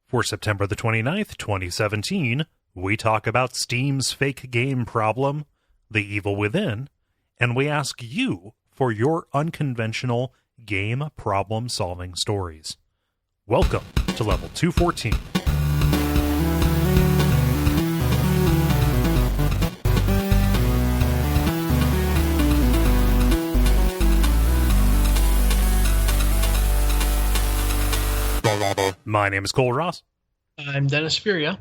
For September the 29th, 2017, we talk about Steam's fake game problem, The Evil Within, and we ask you for your unconventional game problem-solving stories. Welcome to Level 214. My name is Cole Ross. I'm Dennis Furia.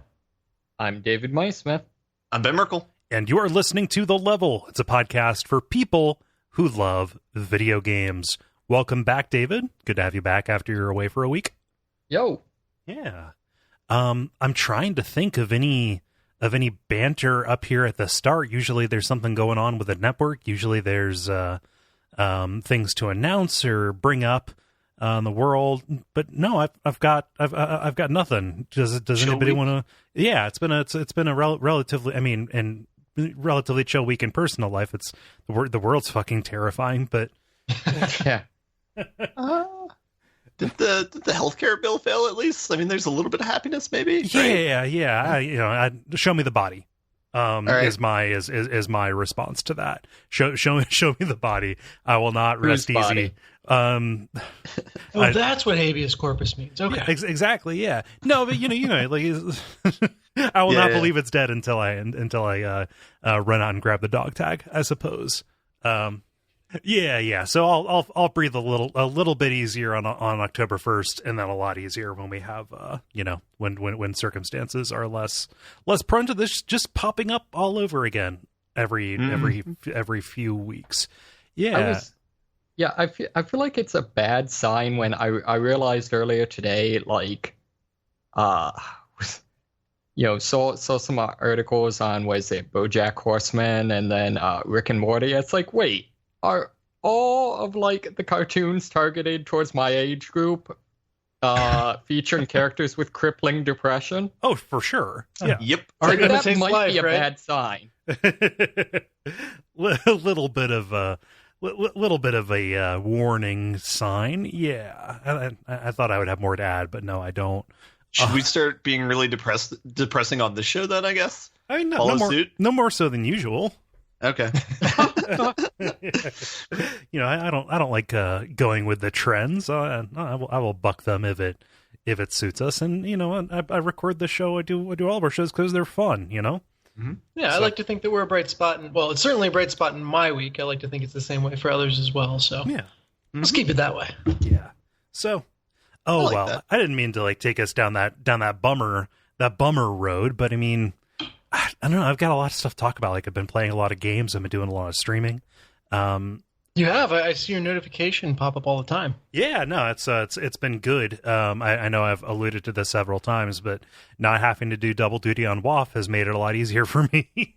I'm David Maysmith. I'm Ben Merkel. And you are listening to The Level. It's a podcast for people who love video games. Welcome back, David. Good to have you back after you're away for a week. Yo. Yeah. I'm trying to think of any banter up here at the start. Usually there's something going on with the network. Usually there's things to announce or bring up in the world, but no, I've got nothing. Does anybody want to? Yeah, it's been a relatively, and relatively chill week in personal life. It's the world's fucking terrifying, but Yeah. Did the healthcare bill fail at least? I mean, there's a little bit of happiness, maybe. Yeah. Show me the body. Right. Is my response to that. Show me the body. I will not rest body? easy. That's what habeas corpus means. Okay. Exactly. Yeah. No, but you know, like I will not believe it's dead until I run out and grab the dog tag, I suppose. Yeah. So I'll breathe a little bit easier on October 1st, and then a lot easier when we have when circumstances are less prone to this just popping up all over again every few weeks. Yeah. I feel like it's a bad sign when I realized earlier today, like, saw some articles on, BoJack Horseman and then Rick and Morty. It's like, wait, are all of like the cartoons targeted towards my age group featuring characters with crippling depression? Oh, for sure. Yeah. Yep. That might be a bad sign. little bit of a warning sign. Yeah, I thought I would have more to add, but no, I don't. Should we start being really depressing on this show then? I guess. I mean, no more so than usual. Okay. I don't like going with the trends. I will buck them if it suits us. And I record the show. I do all of our shows because they're fun. Mm-hmm. Yeah, I like to think that we're a bright spot. It's certainly a bright spot in my week. I like to think it's the same way for others as well. So yeah, let's keep it that way. Yeah. So, I didn't mean to like take us down that bummer road, but I mean, I don't know. I've got a lot of stuff to talk about. Like I've been playing a lot of games. I've been doing a lot of streaming. You have. I see your notification pop up all the time. Yeah, no, it's been good. I know I've alluded to this several times, but not having to do double duty on WAF has made it a lot easier for me.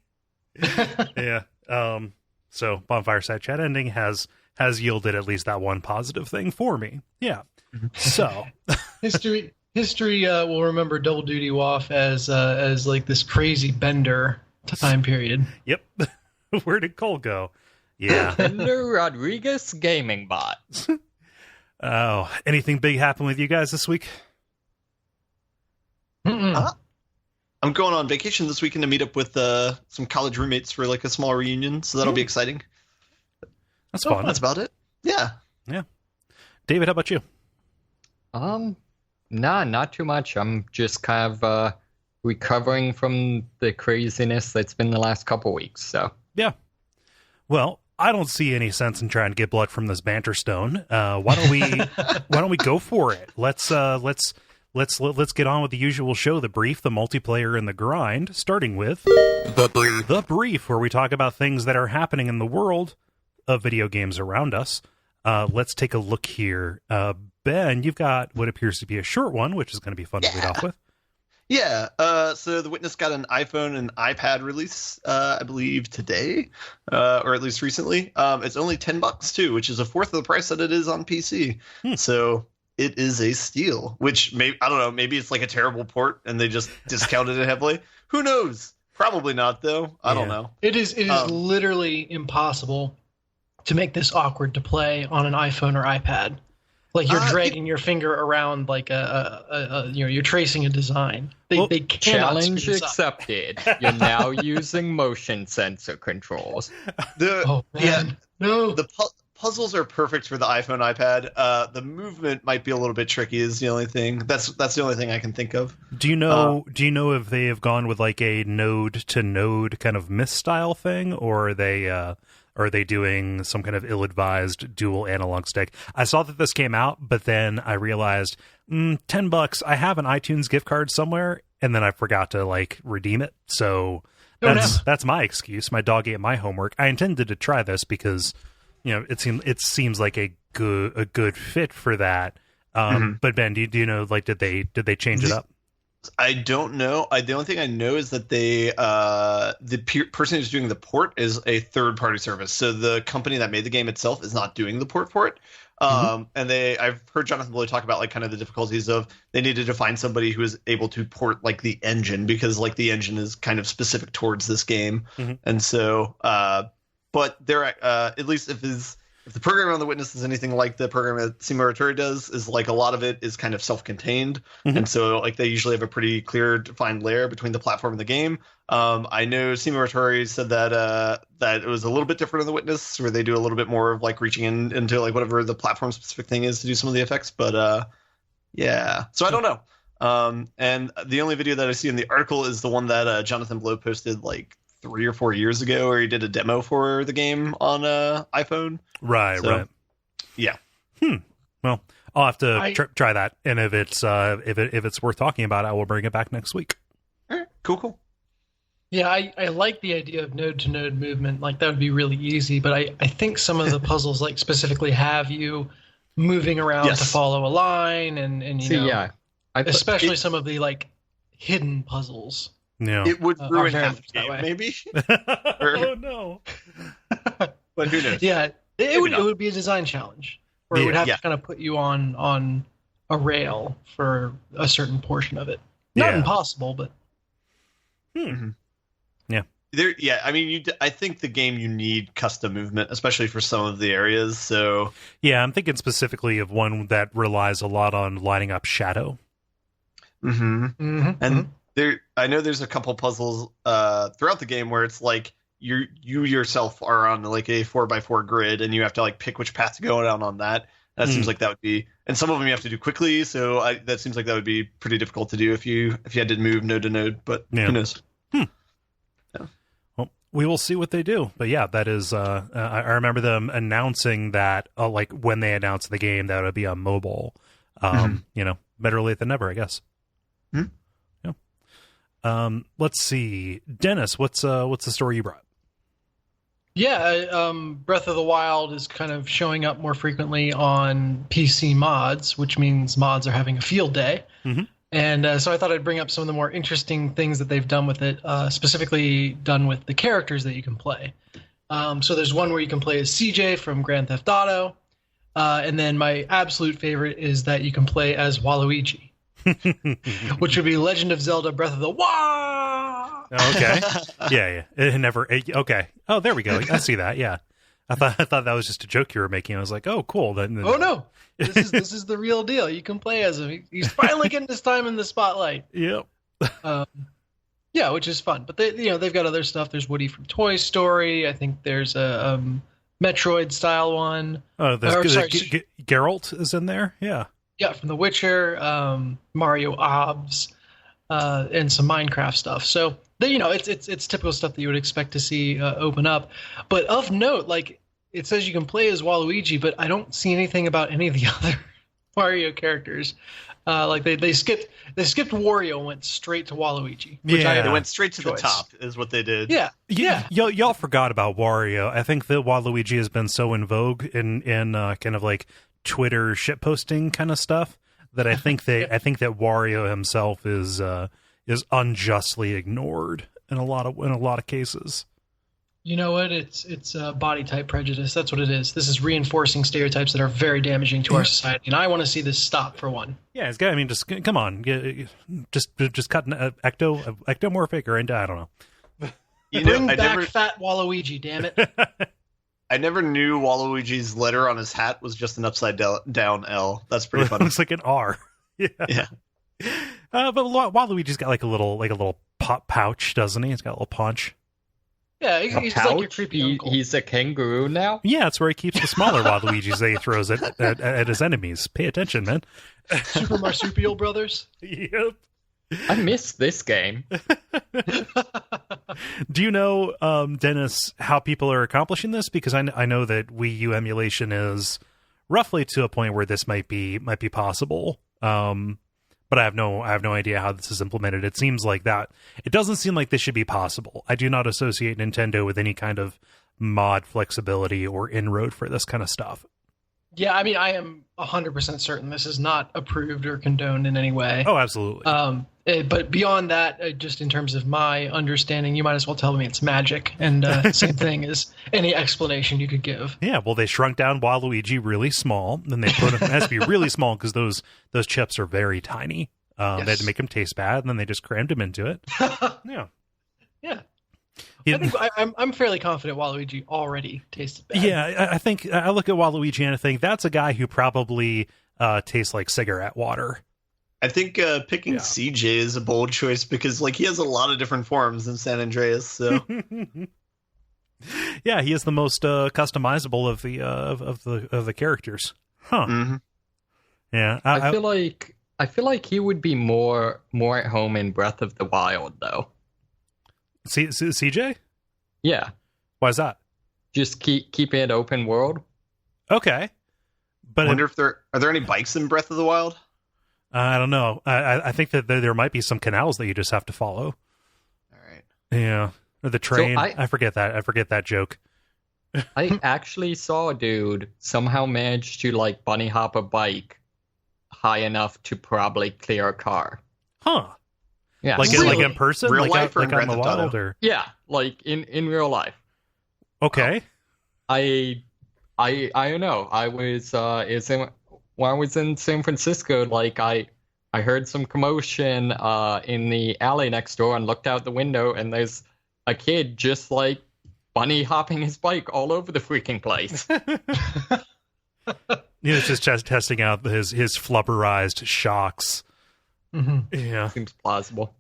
Yeah. So Bonfire Side Chat ending has yielded at least that one positive thing for me. Yeah. So history will remember double duty WAF as like this crazy bender time period. Yep. Where did Cole go? Yeah. Bender Rodriguez Gaming Bot. Oh, anything big happen with you guys this week? I'm going on vacation this weekend to meet up with some college roommates for like a small reunion, so that'll be exciting. That's fun. That's about it. Yeah. David, how about you? Nah, not too much. I'm just kind of recovering from the craziness that's been the last couple weeks. So yeah. Well, I don't see any sense in trying to get blood from this banter stone. Why don't we go for it? Let's get on with the usual show, the brief, the multiplayer, and the grind, starting with the brief, where we talk about things that are happening in the world of video games around us. Let's take a look here. Ben, you've got what appears to be a short one, which is going to be fun to lead off with. Yeah, so The Witness got an iPhone and iPad release, I believe, today, or at least recently. It's only $10 too, which is a fourth of the price that it is on PC. So it is a steal, which I don't know, maybe it's like a terrible port and they just discounted it heavily. Who knows? Probably not, though. I don't know. It is literally impossible to make this awkward to play on an iPhone or iPad. Like you're dragging your finger around like you're tracing a design. They cannot challenge screw this up. accepted. You're now using motion sensor controls. Oh man, no. The puzzles are perfect for the iPhone, iPad. The movement might be a little bit tricky. Is the only thing. That's the only thing I can think of. Do you know if they have gone with like a node to node kind of Myst style thing, or are they doing some kind of ill-advised dual analog stick? I saw that this came out, but then I realized $10. I have an iTunes gift card somewhere, and then I forgot to like redeem it. So that's my excuse. My dog ate my homework. I intended to try this because it seems like a good fit for that. But Ben, do you know, like, did they change it up? I don't know. The only thing I know is that the person who's doing the port is a third-party service. So the company that made the game itself is not doing the port for it. And I've heard Jonathan Blow talk about like kind of the difficulties of they needed to find somebody who is able to port like the engine, because like the engine is kind of specific towards this game. And so, but there, at least if the program on the Witness is anything like the program that Smattering does, is like a lot of it is kind of self-contained, and so like they usually have a pretty clear defined layer between the platform and the game. I know Smattering said that it was a little bit different in the Witness, where they do a little bit more of like reaching into like whatever the platform specific thing is to do some of the effects. But yeah, so I don't know. And the only video that I see in the article is the one that Jonathan Blow posted like 3 or 4 years ago, where he did a demo for the game on iPhone. Right. Yeah. Well, I'll have to try that, and if it's worth talking about, I will bring it back next week. All right. Cool. Yeah, I like the idea of node-to-node movement. Like, that would be really easy, but I think some of the puzzles like specifically have you moving around to follow a line, and especially some of the like hidden puzzles. Yeah. It would ruin half the game, maybe. Oh no! But who knows? Yeah, it would be a design challenge, where it would have to kind of put you on a rail for a certain portion of it. Not impossible, but yeah. I mean, I think the game you need custom movement, especially for some of the areas. So yeah, I'm thinking specifically of one that relies a lot on lining up shadow. And I know there's a couple puzzles throughout the game where it's like you yourself are on like a 4x4 grid, and you have to like pick which path to go down on that. That seems like that would be, and some of them you have to do quickly. So that seems like that would be pretty difficult to do if you had to move node to node. But who knows? Yeah. Well, we will see what they do. But yeah, that is. I remember them announcing that, like when they announced the game, that it would be on mobile. Better late than never, I guess. Let's see, Dennis, what's the story you brought? Yeah, Breath of the Wild is kind of showing up more frequently on PC mods, which means mods are having a field day. And so I thought I'd bring up some of the more interesting things that they've done with it, specifically done with the characters that you can play. So there's one where you can play as CJ from Grand Theft Auto, and then my absolute favorite is that you can play as Waluigi. Which would be Legend of Zelda Breath of the Wild. Okay. Yeah. Okay. Oh, there we go. I see that. Yeah. I thought that was just a joke you were making. I was like, oh, cool. Then oh no, this is the real deal. You can play as him. He's finally getting his time in the spotlight. Yep. Yeah, which is fun. But they've got other stuff. There's Woody from Toy Story. I think there's a Metroid style one. Oh, Geralt is in there. Yeah. Yeah, from The Witcher, Mario Obs, and some Minecraft stuff. So it's typical stuff that you would expect to see open up. But of note, like it says you can play as Waluigi, but I don't see anything about any of the other Mario characters. Like they skipped Wario and went straight to Waluigi. They went straight to the top, is what they did. Yeah. Y'all forgot about Wario. I think that Waluigi has been so in vogue in kind of like Twitter shitposting kind of stuff that I think I think that Wario himself is unjustly ignored in a lot of cases. You know what? It's body type prejudice. That's what it is. This is reinforcing stereotypes that are very damaging to our society, and I want to see this stop for one. Yeah, it's got. I mean, just come on, just cut an ectomorphic or into I don't know. Bring back fat Waluigi, damn it. I never knew Waluigi's letter on his hat was just an upside down L. That's pretty It funny. looks like an R. Yeah. But Waluigi's got like a little pop pouch, doesn't he? He's got a little paunch. Yeah, he's like your creepy uncle. He's a kangaroo now? Yeah, it's where he keeps the smaller Waluigis that he throws at his enemies. Pay attention, man. Super Marsupial Brothers? Yep. I missed this game. Do you know, Dennis, how people are accomplishing this? Because I know that Wii U emulation is roughly to a point where this might be possible. But I have no idea how this is implemented. It seems like that. It doesn't seem like this should be possible. I do not associate Nintendo with any kind of mod flexibility or inroad for this kind of stuff. Yeah, I mean, I am 100% certain this is not approved or condoned in any way. Oh, absolutely. But beyond that, just in terms of my understanding, you might as well tell me it's magic. And same thing as any explanation you could give. Yeah, well, they shrunk down Waluigi really small. Then they put him, it has to be really small because those chips are very tiny. Yes. They had to make him taste bad, and then they just crammed him into it. Yeah. Yeah. I think I'm fairly confident Waluigi already tasted bad. Yeah, I think I look at Waluigi and I think that's a guy who probably tastes like cigarette water. I think picking CJ is a bold choice because like he has a lot of different forms in San Andreas. So yeah, he is the most customizable of the characters. Huh? Mm-hmm. Yeah, I feel like he would be more at home in Breath of the Wild though. CJ? Yeah. Why is that? Just keep it open world. Okay, but I wonder if are there any bikes in Breath of the Wild? I don't know. I think that there might be some canals that you just have to follow. All right. Yeah, or the train. So I forget that joke. I actually saw a dude somehow managed to like bunny hop a bike high enough to probably clear a car. Huh? Yeah. Like really? in person, Real like life or like on the Grand Theft wild, Auto? or Yeah, like in real life. okay. I don't know. When I was in San Francisco, like I heard some commotion in the alley next door and looked out the window, and there's a kid just like bunny hopping his bike all over the freaking place. He was just testing out his flubberized shocks. Mm-hmm. Yeah, Seems plausible.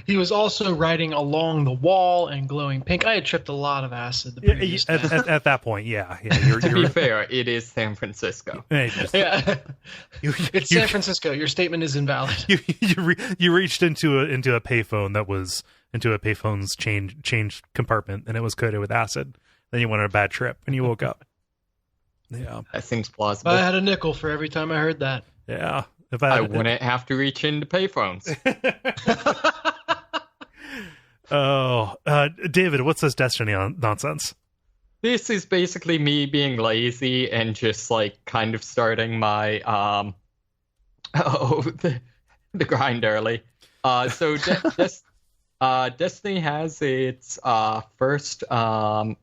He was also riding along the wall and glowing pink. I had tripped a lot of acid the previous day. at that point, yeah. To be fair, it is San Francisco. Yeah. It's San Francisco. Your statement is invalid. You reached into a payphone that was into a payphone's change compartment, and it was coated with acid. Then you went on a bad trip, and you woke up. Yeah, That seems plausible. I had a nickel for every time I heard that. yeah. If I wouldn't have to reach into payphones. Oh, David, what's this Destiny nonsense? This is basically me being lazy and just like kind of starting my the grind early. So Destiny has its first I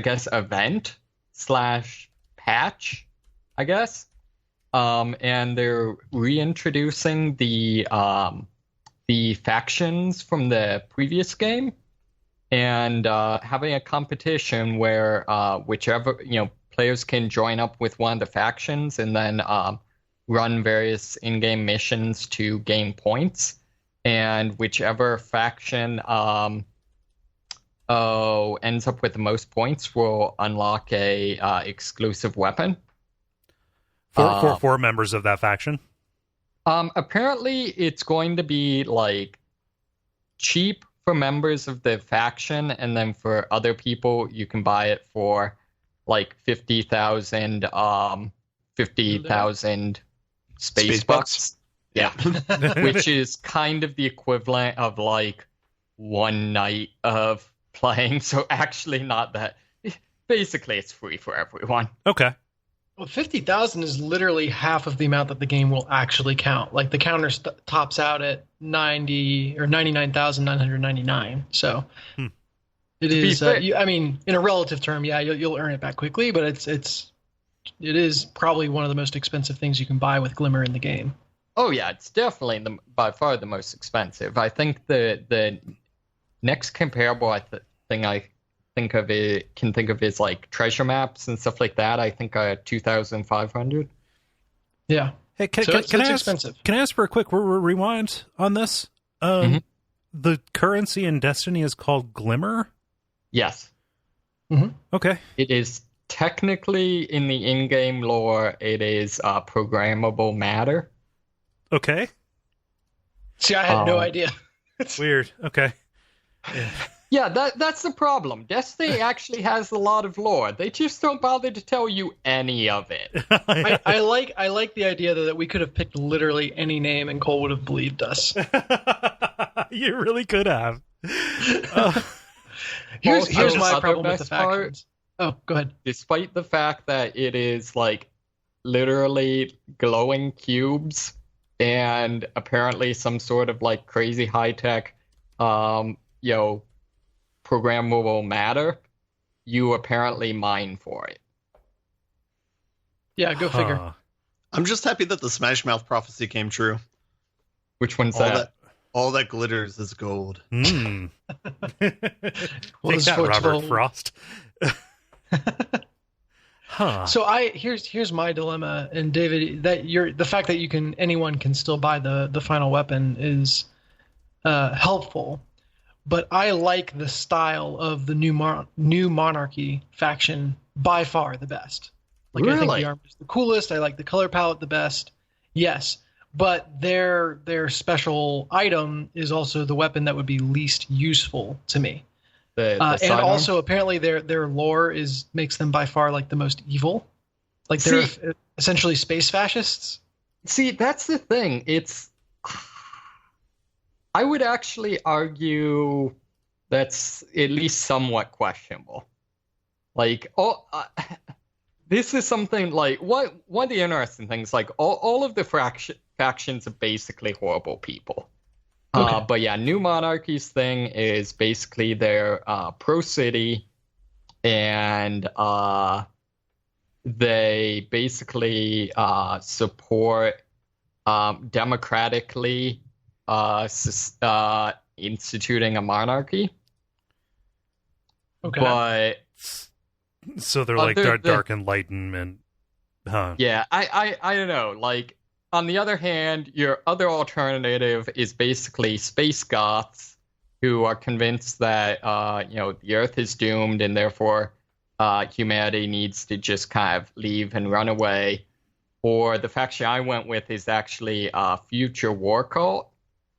guess event / patch, I guess. And they're reintroducing the factions from the previous game, and having a competition where whichever players can join up with one of the factions and then run various in-game missions to gain points, and whichever faction ends up with the most points will unlock a exclusive weapon. For members of that faction? Apparently it's going to be like cheap for members of the faction, and then for other people you can buy it for like 50,000 space bucks. Yeah. Which is kind of the equivalent of like one night of playing, so actually not that. Basically it's free for everyone. Okay. Well, 50,000 is literally half of the amount that the game will actually count. Like the counter tops out at 90 or 99,999. So it is. I mean, in a relative term, yeah, you'll earn it back quickly, but it is probably one of the most expensive things you can buy with Glimmer in the game. Oh yeah, it's definitely by far the most expensive. I think the next comparable thing I think of is like treasure maps and stuff like that. I think 2,500. Yeah. Hey, It's expensive. Can I ask for a quick rewind on this? The currency in Destiny is called Glimmer? Yes. Okay. It is technically, in the in-game lore, it is programmable matter. Okay. See, I had no idea. Weird. Okay. Yeah, that's the problem. Destiny actually has a lot of lore. They just don't bother to tell you any of it. I like the idea that we could have picked literally any name and Kole would have believed us. You really could have. Here's my problem with the best part. factions. Oh, go ahead. Despite the fact that it is like literally glowing cubes and apparently some sort of like crazy high tech, programmable matter, you apparently mine for it. Yeah, go figure. I'm just happy that the Smash Mouth prophecy came true. Which one's that? All that glitters is gold. Take that, Robert Frost. So here's my dilemma, and David, the fact that anyone can still buy the final weapon is helpful, but I like the style of the new Monarchy faction by far the best. Like, really? I think the armor is the coolest. I like the color palette the best. Yes, but their special item is also the weapon that would be least useful to me. And also apparently their lore makes them by far like the most evil. Like they're essentially space fascists. See, that's the thing. I would actually argue that's at least somewhat questionable. Like, this is something like one of the interesting things. Like all of the factions are basically horrible people. Okay. But yeah, New Monarchy's thing is basically they're pro-city, and they basically support democratically instituting a monarchy. Okay. But so they're like dark enlightenment, huh? Yeah, I don't know. Like, on the other hand, your other alternative is basically space goths who are convinced that the Earth is doomed and therefore humanity needs to just kind of leave and run away. Or the faction I went with is actually Future War Cult,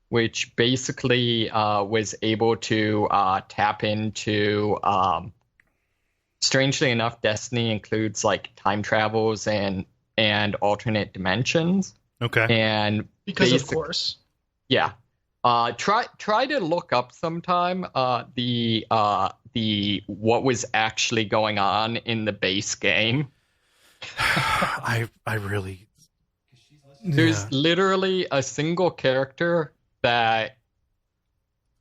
which basically was able to tap into. Strangely enough, Destiny includes like time travels and alternate dimensions. Okay. And because of course. Yeah. Try to look up sometime the what was actually going on in the base game. I really. There's literally a single character that,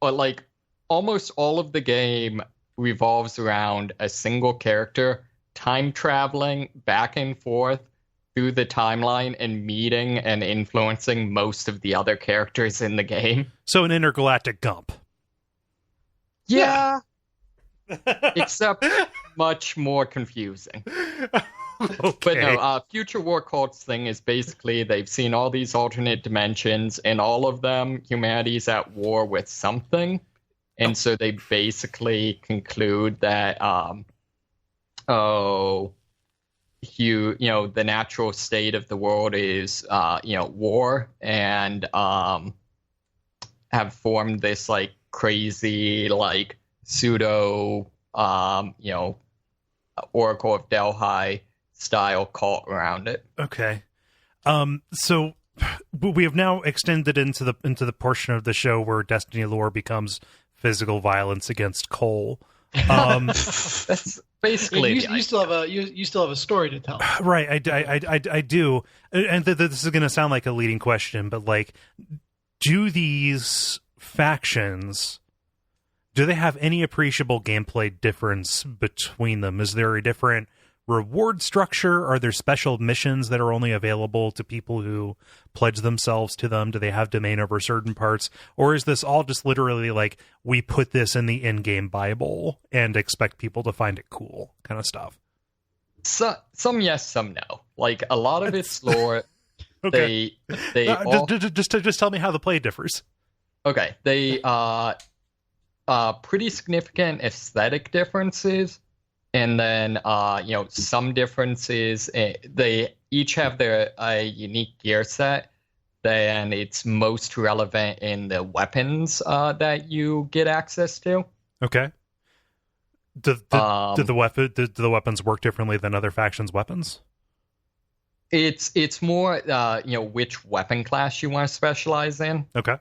like, almost all of the game revolves around a single character time traveling back and forth through the timeline and meeting and influencing most of the other characters in the game. So an intergalactic Gump. Yeah. Except much more confusing. Okay. But no, Future War Cult's thing is basically they've seen all these alternate dimensions, and all of them, humanity's at war with something. And so they basically conclude that, the natural state of the world is, war, and have formed this like crazy, like pseudo, Oracle of Delhi style cult around it. Okay. So we have now extended into the portion of the show where Destiny lore becomes physical violence against Kole. That's basically you still have a story to tell, right? I do, and this is going to sound like a leading question, but like, do these factions, do they have any appreciable gameplay difference between them? Is there a different reward structure? Are there special missions that are only available to people who pledge themselves to them? Do they have domain over certain parts? Or is this all just literally like, we put this in the in-game Bible and expect people to find it cool kind of stuff? So, some yes, some no. Like, a lot of it's lore. Okay. Just tell me how the play differs. Okay, they pretty significant aesthetic differences, and then some differences. They each have their unique gear set, and it's most relevant in the weapons that you get access to. Okay. Do the weapons work differently than other factions' weapons? It's more which weapon class you want to specialize in. Okay.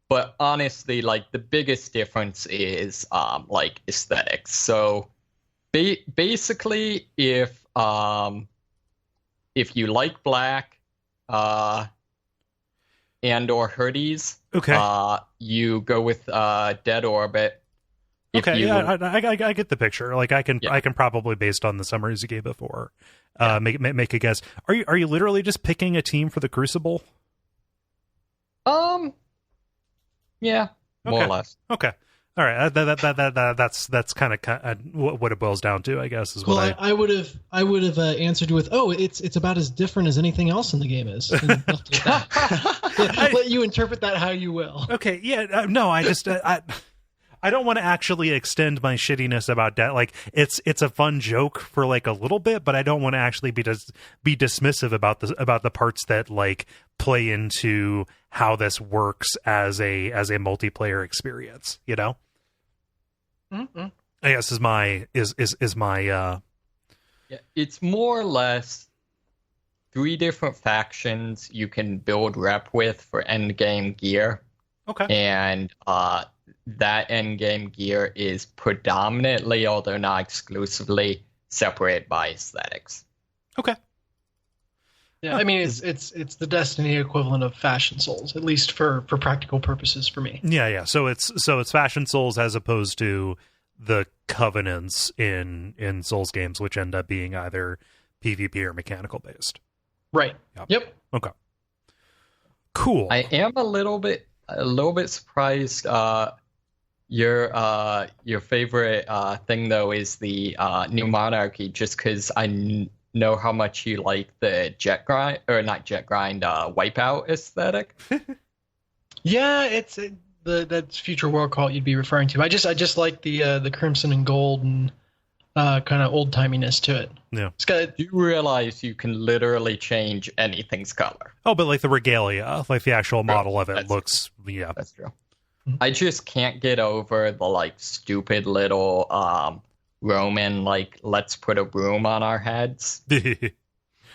But honestly, like, the biggest difference is like aesthetics. So basically, if you like black and or hoodies, okay, you go with Dead Orbit. I get the picture. Like, I can probably, based on the summaries you gave before, make a guess. Are you literally just picking a team for the Crucible? Yeah, more or less. Okay, all right. That's kind of what it boils down to, I guess. Is what I would have answered with, it's about as different as anything else in the game is. Let you interpret that how you will. Okay, yeah, no, I just I don't want to actually extend my shittiness about that. Like, it's a fun joke for like a little bit, but I don't want to actually be dismissive about the parts that like play into how this works as a multiplayer experience. You know, I guess is my. Yeah, it's more or less 3 different factions you can build rep with for end game gear. Okay, and that endgame gear is predominantly, although not exclusively, separated by aesthetics. Okay. Yeah, I mean, it's the Destiny equivalent of Fashion Souls, at least for practical purposes for me. Yeah. So it's Fashion Souls as opposed to the Covenants in Souls games, which end up being either PvP or mechanical based. Right. Yep. Okay. Cool. I am a little bit surprised. Your favorite thing though is the New Monarchy, just because I know how much you like the Wipeout aesthetic. Yeah, that's Future World Cult you'd be referring to. I just like the crimson and gold and kind of old timiness to it. Yeah. It's got. You realize you can literally change anything's color. Oh, but like the regalia, like the actual model of it looks. True. Yeah, that's true. I just can't get over the like stupid little Roman like, let's put a broom on our heads.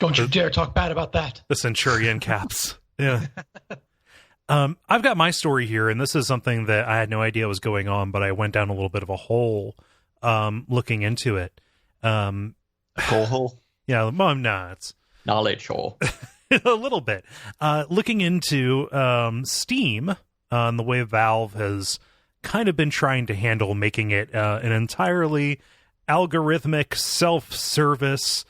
Don't you dare talk bad about that. The Centurion caps. Yeah. I've got my story here, and this is something that I had no idea was going on, but I went down a little bit of a hole looking into it. Coal hole? Yeah, no, it's knowledge hole. A little bit. Looking into Steam, and the way Valve has kind of been trying to handle making it an entirely algorithmic, self-service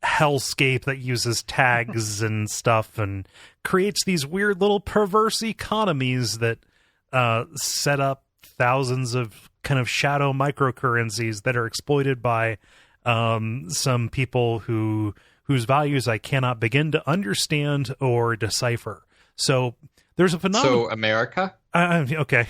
hellscape that uses tags and stuff and creates these weird little perverse economies that set up thousands of kind of shadow microcurrencies that are exploited by some people whose values I cannot begin to understand or decipher. So there's a phenomenon. So America? Okay.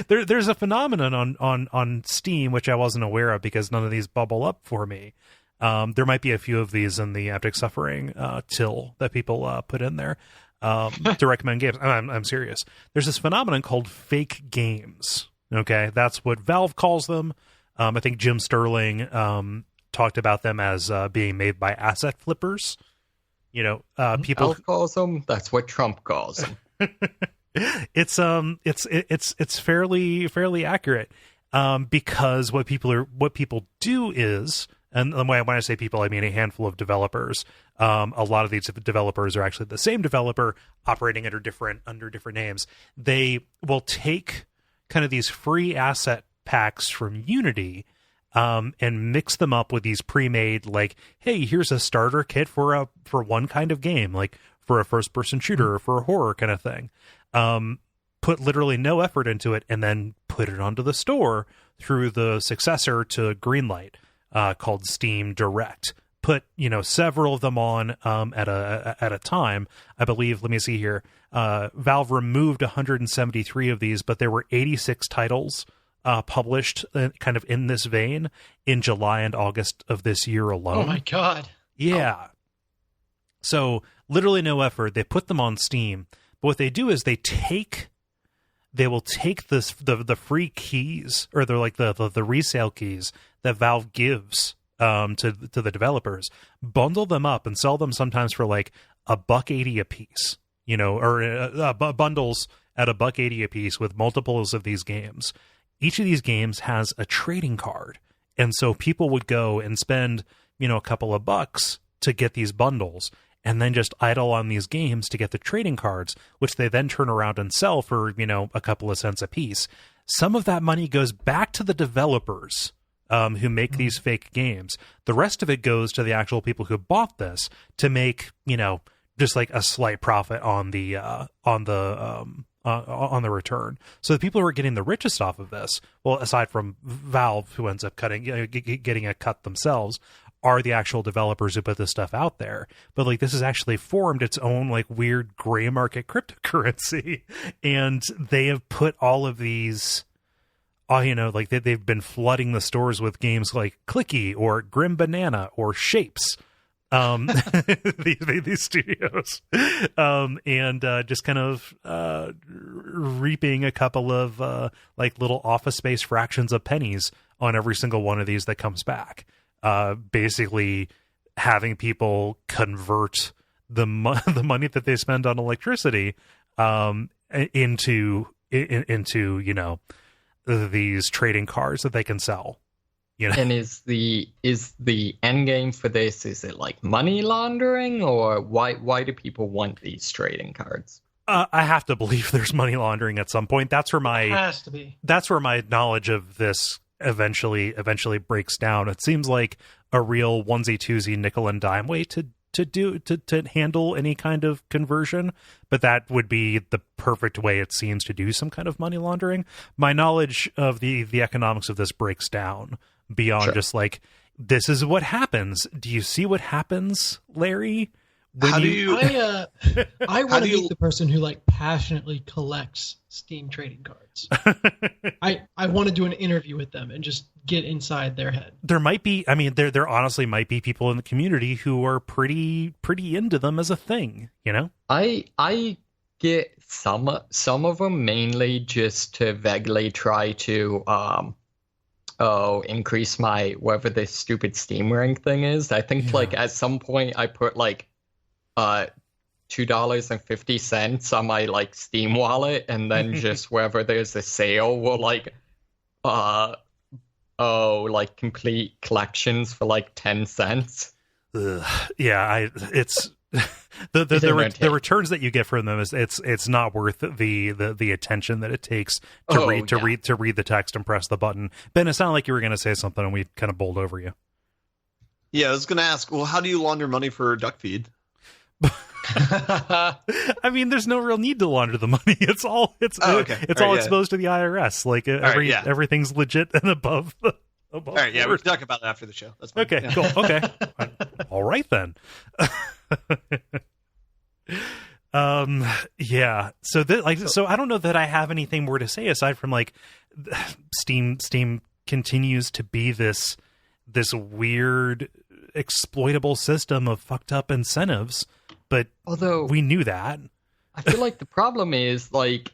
There's a phenomenon on Steam which I wasn't aware of because none of these bubble up for me. There might be a few of these in the Abject Suffering till that people put in there to recommend games. I'm serious. There's this phenomenon called fake games. Okay, that's what Valve calls them. I think Jim Sterling talked about them as being made by asset flippers. You know, people Valve calls them. That's what Trump calls them. It's fairly accurate because what people do is, and when I say people, I mean a handful of developers. A lot of these developers are actually the same developer operating under different names. They will take kind of these free asset packs from Unity and mix them up with these pre-made, like, hey, here's a starter kit for one kind of game, like for a first-person shooter or for a horror kind of thing. Put literally no effort into it, and then put it onto the store through the successor to Greenlight, called Steam Direct. Put, several of them on at a time. I believe, let me see here, Valve removed 173 of these, but there were 86 titles published kind of in this vein in July and August of this year alone. Oh my god. Yeah. Oh. So literally no effort. They put them on Steam, but what they do is they will take the free keys, or they're like the resale keys that Valve gives to the developers, bundle them up and sell them sometimes for like $1.80 a piece, or bundles at $1.80 a piece with multiples of these games. Each of these games has a trading card, and so people would go and spend a couple of bucks to get these bundles, and then just idle on these games to get the trading cards, which they then turn around and sell for a couple of cents a piece. Some of that money goes back to the developers who make these fake games. The rest of it goes to the actual people who bought this to make, just like a slight profit on the return. So the people who are getting the richest off of this, well, aside from Valve, who ends up getting a cut themselves, are the actual developers who put this stuff out there. But like, this has actually formed its own like weird gray market cryptocurrency, and they have put all of these. Like they've been flooding the stores with games like Clicky or Grim Banana or Shapes, these studios, and just kind of reaping a couple of like little Office Space fractions of pennies on every single one of these that comes back. Basically, having people convert the money that they spend on electricity into these trading cards that they can sell. And is the end game for this, is it like money laundering, or why do people want these trading cards? I have to believe there's money laundering at some point. That's where It has to be. That's where my knowledge of this eventually breaks down. It seems like a real onesie twosie nickel and dime way to handle any kind of conversion, but that would be the perfect way, it seems, to do some kind of money laundering. My knowledge of the economics of this breaks down beyond just like, this is what happens. Do you see what happens, Larry? I want to be the person who like passionately collects Steam trading cards. I want to do an interview with them and just get inside their head. There might be, there honestly might be people in the community who are pretty into them as a thing, I get some of them mainly just to vaguely try to increase my whatever this stupid Steam rank thing is. I think like at some point I put like $2.50 on my like Steam wallet, and then just wherever there's a sale will like complete collections for like 10 cents. Yeah, it's the returns that you get from them is it's not worth the attention that it takes to read the text and press the button. Ben, it sounded like you were going to say something and we kind of bowled over you. Yeah, I was going to ask, well, how do you launder money for Duckfeed? There's no real need to launder the money. It's all exposed to the IRS. Like everything's legit and above. All right, yeah, we can talk about it after the show. That's fine. Okay, cool. Okay, all right then. Yeah. So I don't know that I have anything more to say aside from like, Steam continues to be this weird exploitable system of fucked up incentives, but although we knew that, I feel like the problem is like,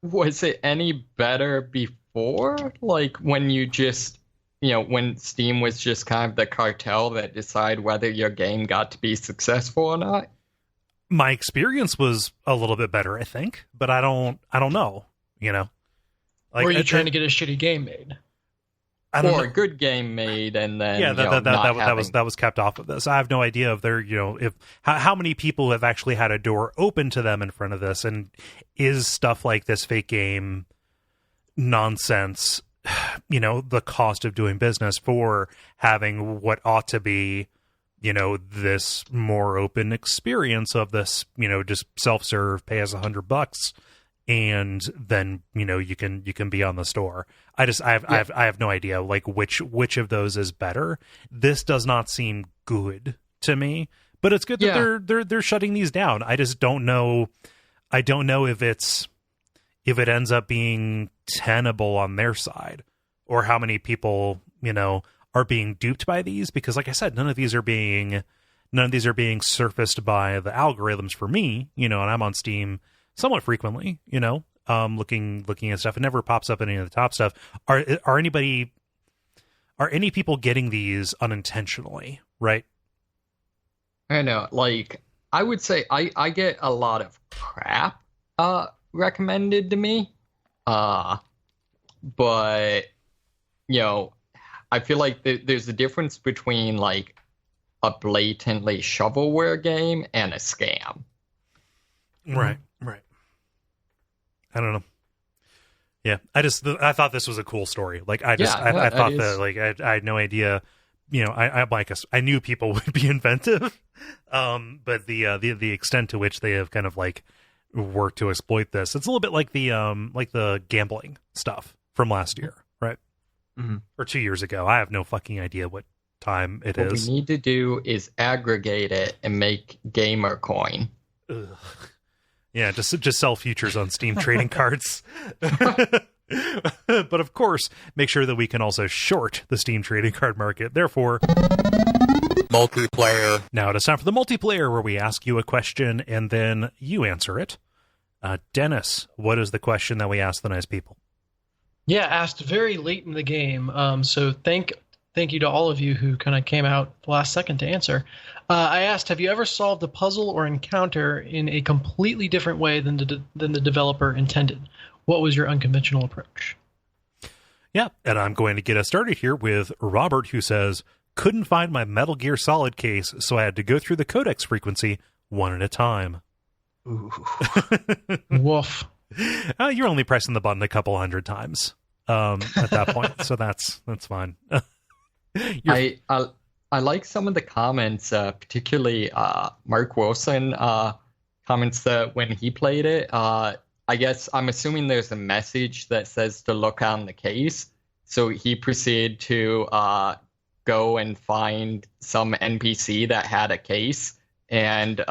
was it any better before? Like when you just, when Steam was just kind of the cartel that decide whether your game got to be successful or not? My experience was a little bit better, I think, but I don't know, Like, or are you trying to get a shitty game made? Or a good game made, and then that was kept off of this. I have no idea if there, how many people have actually had a door open to them in front of this, and is stuff like this fake game nonsense the cost of doing business for having what ought to be, this more open experience of this, just self-serve, pay us $100, and then you can be on the store. I have no idea like which of those is better. This does not seem good to me, but it's good that they're shutting these down. I just don't know. I don't know if it ends up being tenable on their side, or how many people are being duped by these, because like I said, none of these are being surfaced by the algorithms for me, and I'm on Steam somewhat frequently, looking at stuff. It never pops up in any of the top stuff. Are any people getting these unintentionally, right? I know, like, I would say I get a lot of crap recommended to me, but I feel like there's a difference between like a blatantly shovelware game and a scam. Right. I don't know. Yeah, I thought this was a cool story. Like I thought that like I had no idea. I knew people would be inventive, but the extent to which they have kind of like worked to exploit this, it's a little bit like the gambling stuff from last year, right? Mm-hmm. Or 2 years ago. I have no fucking idea what time it is. What we need to do is aggregate it and make gamer coin. Ugh. Yeah, just sell futures on Steam trading cards. But of course, make sure that we can also short the Steam trading card market. Therefore, multiplayer. Now it is time for the multiplayer, where we ask you a question and then you answer it. Dennis, what is the question that we ask the nice people? Yeah, asked very late in the game. So thank you to all of you who kind of came out the last second to answer. I asked, have you ever solved a puzzle or encounter in a completely different way than the developer intended? What was your unconventional approach? Yeah, and I'm going to get us started here with Robert, who says, couldn't find my Metal Gear Solid case, so I had to go through the codex frequency one at a time. Ooh. Woof. You're only pressing the button a couple hundred times at that point, so that's fine. I like some of the comments, particularly Mark Wilson comments that when he played it. I guess I'm assuming there's a message that says to look on the case. So he proceeded to go and find some NPC that had a case and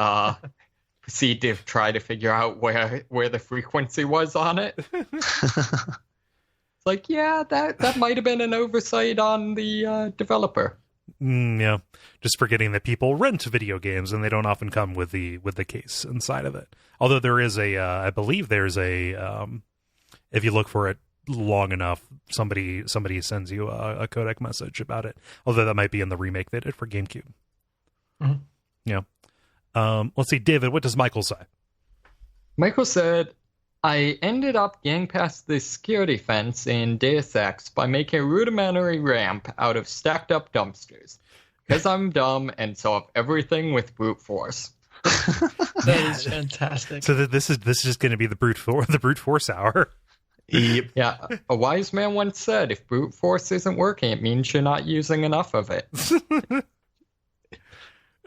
proceed to try to figure out where the frequency was on it. It's like, yeah, that might have been an oversight on the developer. Yeah, just forgetting that people rent video games and they don't often come with the case inside of it. Although there is I believe there's a, if you look for it long enough, somebody sends you a codec message about it. Although that might be in the remake they did for GameCube. Mm-hmm. Yeah. Let's see, David, what does Michael say? Michael said, I ended up getting past the security fence in Deus Ex by making a rudimentary ramp out of stacked up dumpsters. Because I'm dumb and solve everything with brute force. That is fantastic. So this is just going to be the brute force hour. Yep. Yeah, a wise man once said, if brute force isn't working, it means you're not using enough of it.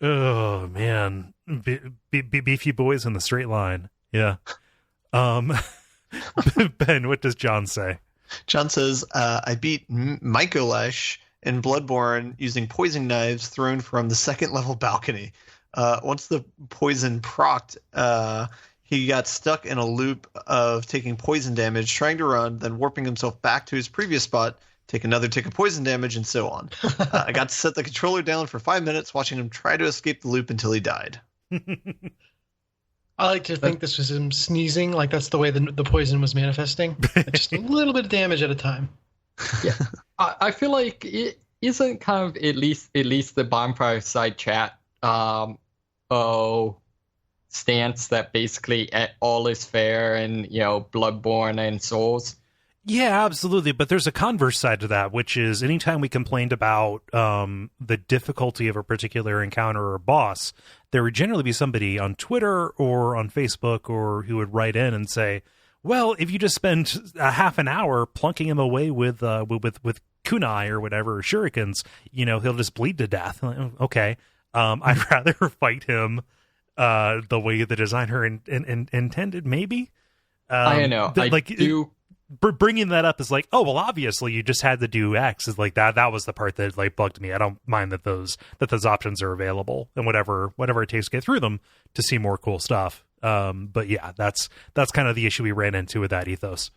Oh man, beefy boys in the straight line. Yeah. Ben, what does John say? John says, I beat Mycolash in Bloodborne using poison knives thrown from the second level balcony. Once the poison procced, he got stuck in a loop of taking poison damage, trying to run, then warping himself back to his previous spot, take another tick of poison damage, and so on. I got to set the controller down for 5 minutes, watching him try to escape the loop until he died. I like to think this was him sneezing, like that's the way the poison was manifesting. Just a little bit of damage at a time. Yeah, I feel like it isn't kind of at least the Bonfire Side chat stance that basically all is fair and Bloodborne and Souls. Yeah, absolutely. But there's a converse side to that, which is anytime we complained about the difficulty of a particular encounter or boss, there would generally be somebody on Twitter or on Facebook or who would write in and say, Well, if you just spend a half an hour plunking him away with kunai or whatever, or shurikens, he'll just bleed to death. Okay, I'd rather fight him the way the designer intended. Maybe I don't know. Bringing that up is like, oh well, obviously you just had to do X. Is like that was the part that like bugged me. I don't mind that those options are available and whatever it takes to get through them to see more cool stuff. But yeah, that's kind of the issue we ran into with that ethos.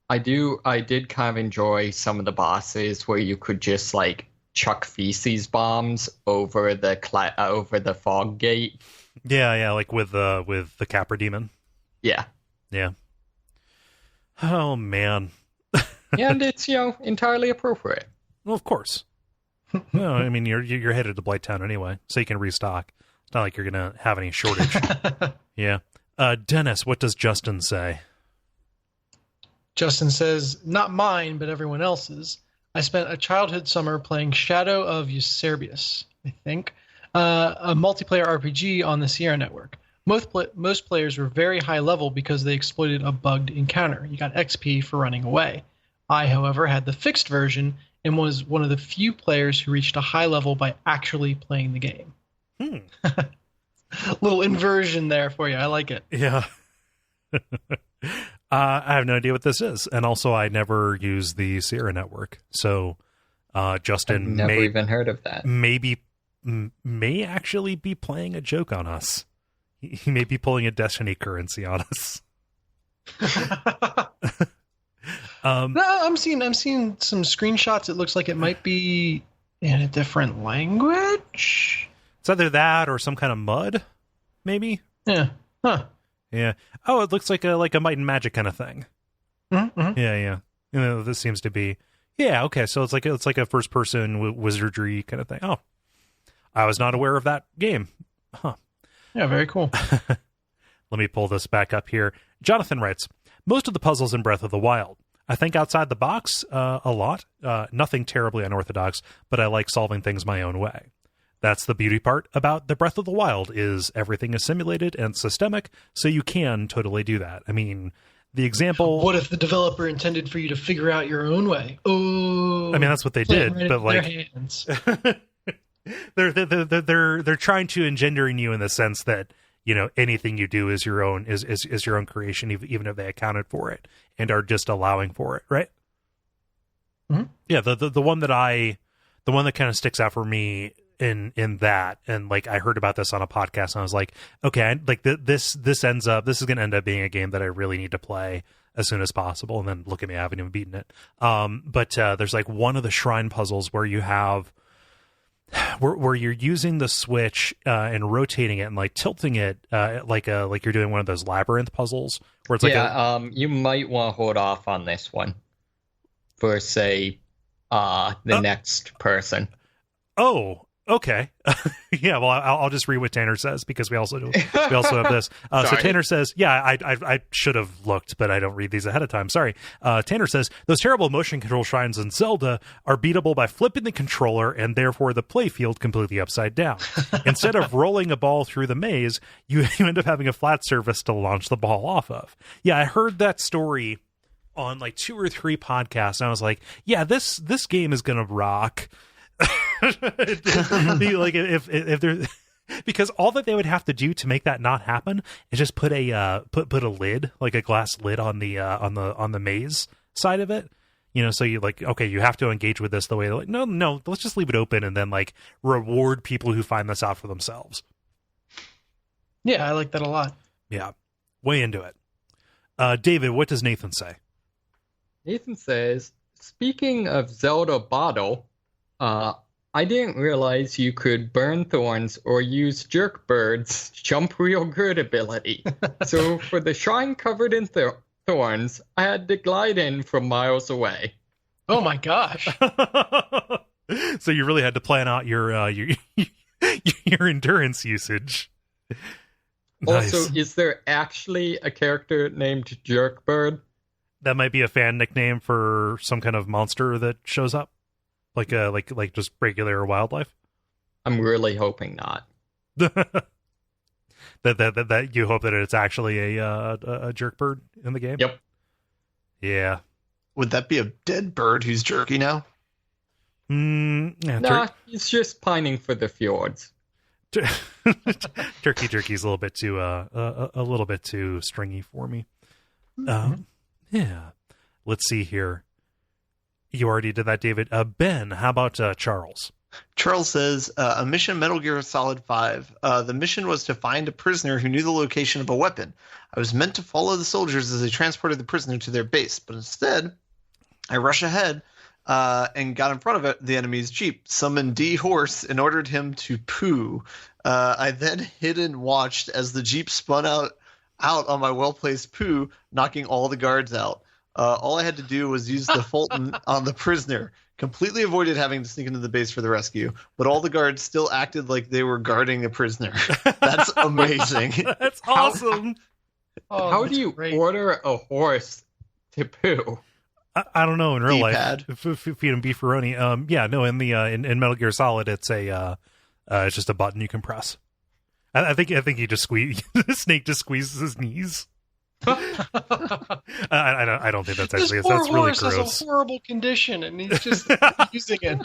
I did kind of enjoy some of the bosses where you could just like chuck feces bombs over the fog gate. Yeah, like with the Capra demon. Yeah. Oh man. And it's entirely appropriate. Well, of course. No, I mean you're headed to Blighttown anyway, so you can restock. It's not like you're gonna have any shortage. Yeah. Dennis, what does Justin say? Justin says, not mine, but everyone else's. I spent a childhood summer playing Shadow of Eusebius, I think, a multiplayer RPG on the Sierra Network. Most players were very high level because they exploited a bugged encounter. You got XP for running away. I, however, had the fixed version and was one of the few players who reached a high level by actually playing the game. Little inversion there for you. I like it. Yeah. I have no idea what this is, and also I never use the Sierra Network, so Justin I've never even heard of that. May actually be playing a joke on us. He may be pulling a Destiny currency on us. No, I'm seeing some screenshots. It looks like it might be in a different language. It's either that or some kind of mud, maybe. Yeah. Huh. Yeah. Oh, it looks like a Might and Magic kind of thing. Mm-hmm. Yeah. This seems to be. Yeah. Okay. So it's like a first person wizardry kind of thing. Oh, I was not aware of that game. Huh. Yeah. Very cool. Let me pull this back up here. Jonathan writes, most of the puzzles in Breath of the Wild. I think outside the box a lot. Nothing terribly unorthodox, but I like solving things my own way. That's the beauty part about the Breath of the Wild is everything is simulated and systemic, so you can totally do that. I mean, the example... What if the developer intended for you to figure out your own way? Oh, I mean, that's what they did, right but like... hands. they're trying to engender in you in the sense that, anything you do is your own is your own creation, even if they accounted for it and are just allowing for it, right? Mm-hmm. Yeah, the one that kind of sticks out for me in that, and like I heard about this on a podcast and I was like, okay, like this is going to end up being a game that I really need to play as soon as possible. And then look at me, I haven't even beaten it. But there's like one of the shrine puzzles where you have where you're using the switch and rotating it and like tilting it like you're doing one of those labyrinth puzzles where it's like you might want to hold off on this one for say the next person. Oh, okay. Yeah, well, I'll just read what Tanner says because we also have this. So Tanner says, yeah, I should have looked, but I don't read these ahead of time. Sorry. Tanner says, those terrible motion control shrines in Zelda are beatable by flipping the controller and therefore the playfield completely upside down. Instead of rolling a ball through the maze, you end up having a flat surface to launch the ball off of. Yeah, I heard that story on like 2 or 3 podcasts, and I was like, yeah, this game is gonna rock. Like if there, because all that they would have to do to make that not happen is just put a lid, like a glass lid on the maze side of it, so you like, okay, you have to engage with this the way they're like, no, let's just leave it open and then like reward people who find this out for themselves. Yeah, I like that a lot. Yeah, way into it. David, what does Nathan say? Nathan says, speaking of Zelda bottle, I didn't realize you could burn thorns or use Jerkbird's jump real good ability. So for the shrine covered in thorns, I had to glide in from miles away. Oh my gosh. So you really had to plan out your endurance usage. Also, Nice. is there actually a character named Jerkbird? That might be a fan nickname for some kind of monster that shows up. Like just regular wildlife? I'm really hoping not. That you hope that it's actually a jerk bird in the game. Yep. Yeah. Would that be a dead bird who's jerky now? Yeah, Nah, he's just pining for the fjords. Jerky's a little bit too stringy for me. Yeah. Let's see here. You already did that, David. Ben, how about Charles? Charles says, a mission Metal Gear Solid 5. The mission was to find a prisoner who knew the location of a weapon. I was meant to follow the soldiers as they transported the prisoner to their base, but instead, I rushed ahead and got in front of the enemy's jeep, summoned D-Horse, and ordered him to poo. I then hid and watched as the jeep spun out on my well-placed poo, knocking all the guards out. All I had to do was use the Fulton on the prisoner. Completely avoided having to sneak into the base for the rescue, but all the guards still acted like they were guarding the prisoner. That's amazing. That's awesome. How do you order a horse to poo? I don't know in real D-pad. life. Feed him beefaroni. In the in Metal Gear Solid, it's it's just a button you can press. I think he just the snake just squeezes his knees. I don't think that's actually that's really gross. Has a horrible condition, and he's just using it.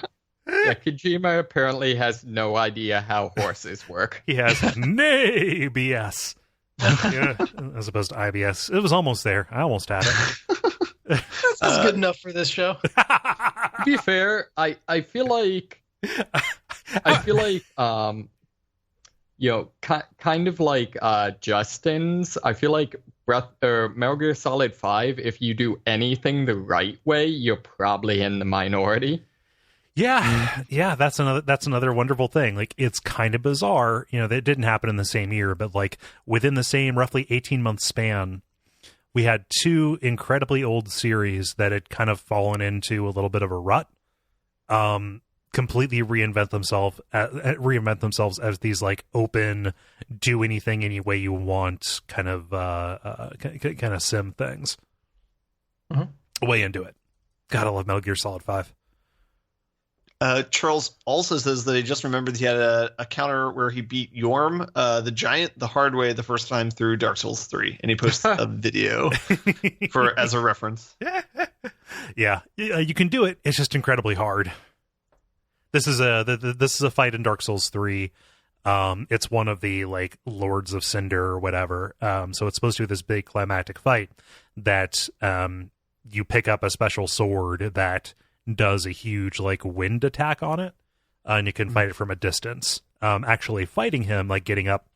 Yeah, Kojima apparently has no idea how horses work. He has BS. Yeah, as opposed to IBS. It was almost there. I almost had it. That's good enough for this show. To be fair, I feel like kind of like Justin's. I feel like Metal Gear Solid 5, if you do anything the right way, you're probably in the minority. Yeah, that's another wonderful thing. Like, it's kind of bizarre, that it didn't happen in the same year, but like within the same roughly 18-month span, we had two incredibly old series that had kind of fallen into a little bit of a rut. Completely reinvent themselves as these like open, do anything any way you want kind of sim things. Way into it. Gotta love Metal Gear Solid 5. Charles also says that he just remembered he had a counter where he beat Yorm, the giant, the hard way the first time through Dark Souls 3, and he posted a video as a reference. Yeah, you can do it. It's just incredibly hard. This is a fight in Dark Souls 3. It's one of the like Lords of Cinder or whatever. So it's supposed to be this big climactic fight that you pick up a special sword that does a huge like wind attack on it, and you can fight it from a distance. Actually fighting him, like getting up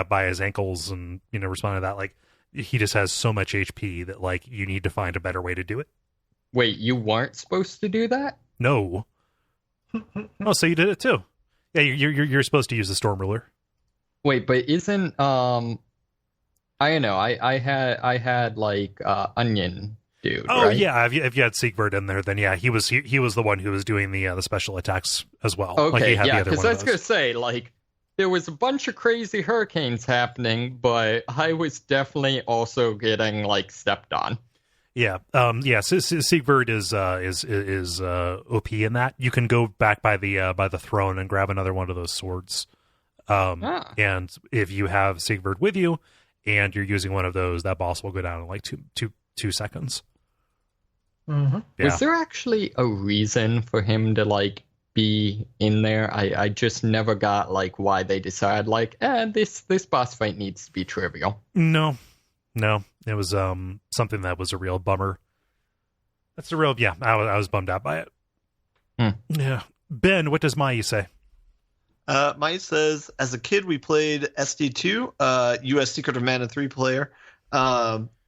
by his ankles and responding to that, like he just has so much HP that like you need to find a better way to do it. Wait, you weren't supposed to do that? No. Oh, so you did it too? Yeah, you're supposed to use the Storm Ruler. Wait, but isn't I don't know. I had like Onion dude. Oh right? yeah, if you had Siegbert in there, then yeah, he was the one who was doing the special attacks as well. Okay, like he had yeah, because I was gonna say like there was a bunch of crazy hurricanes happening, but I was definitely also getting like stepped on. Yeah, Siegbert is OP in that. You can go back by the throne and grab another one of those swords. And if you have Siegbert with you and you're using one of those, that boss will go down in like two seconds. Mm-hmm. Yeah. Was there actually a reason for him to like be in there? I just never got like why they decided like this boss fight needs to be trivial. No, it was something that was a real bummer. That's a real I was bummed out by it. Yeah, Ben, what does Maya say? Maya says, as a kid, we played SD2, U.S. Secret of Mana 3 player.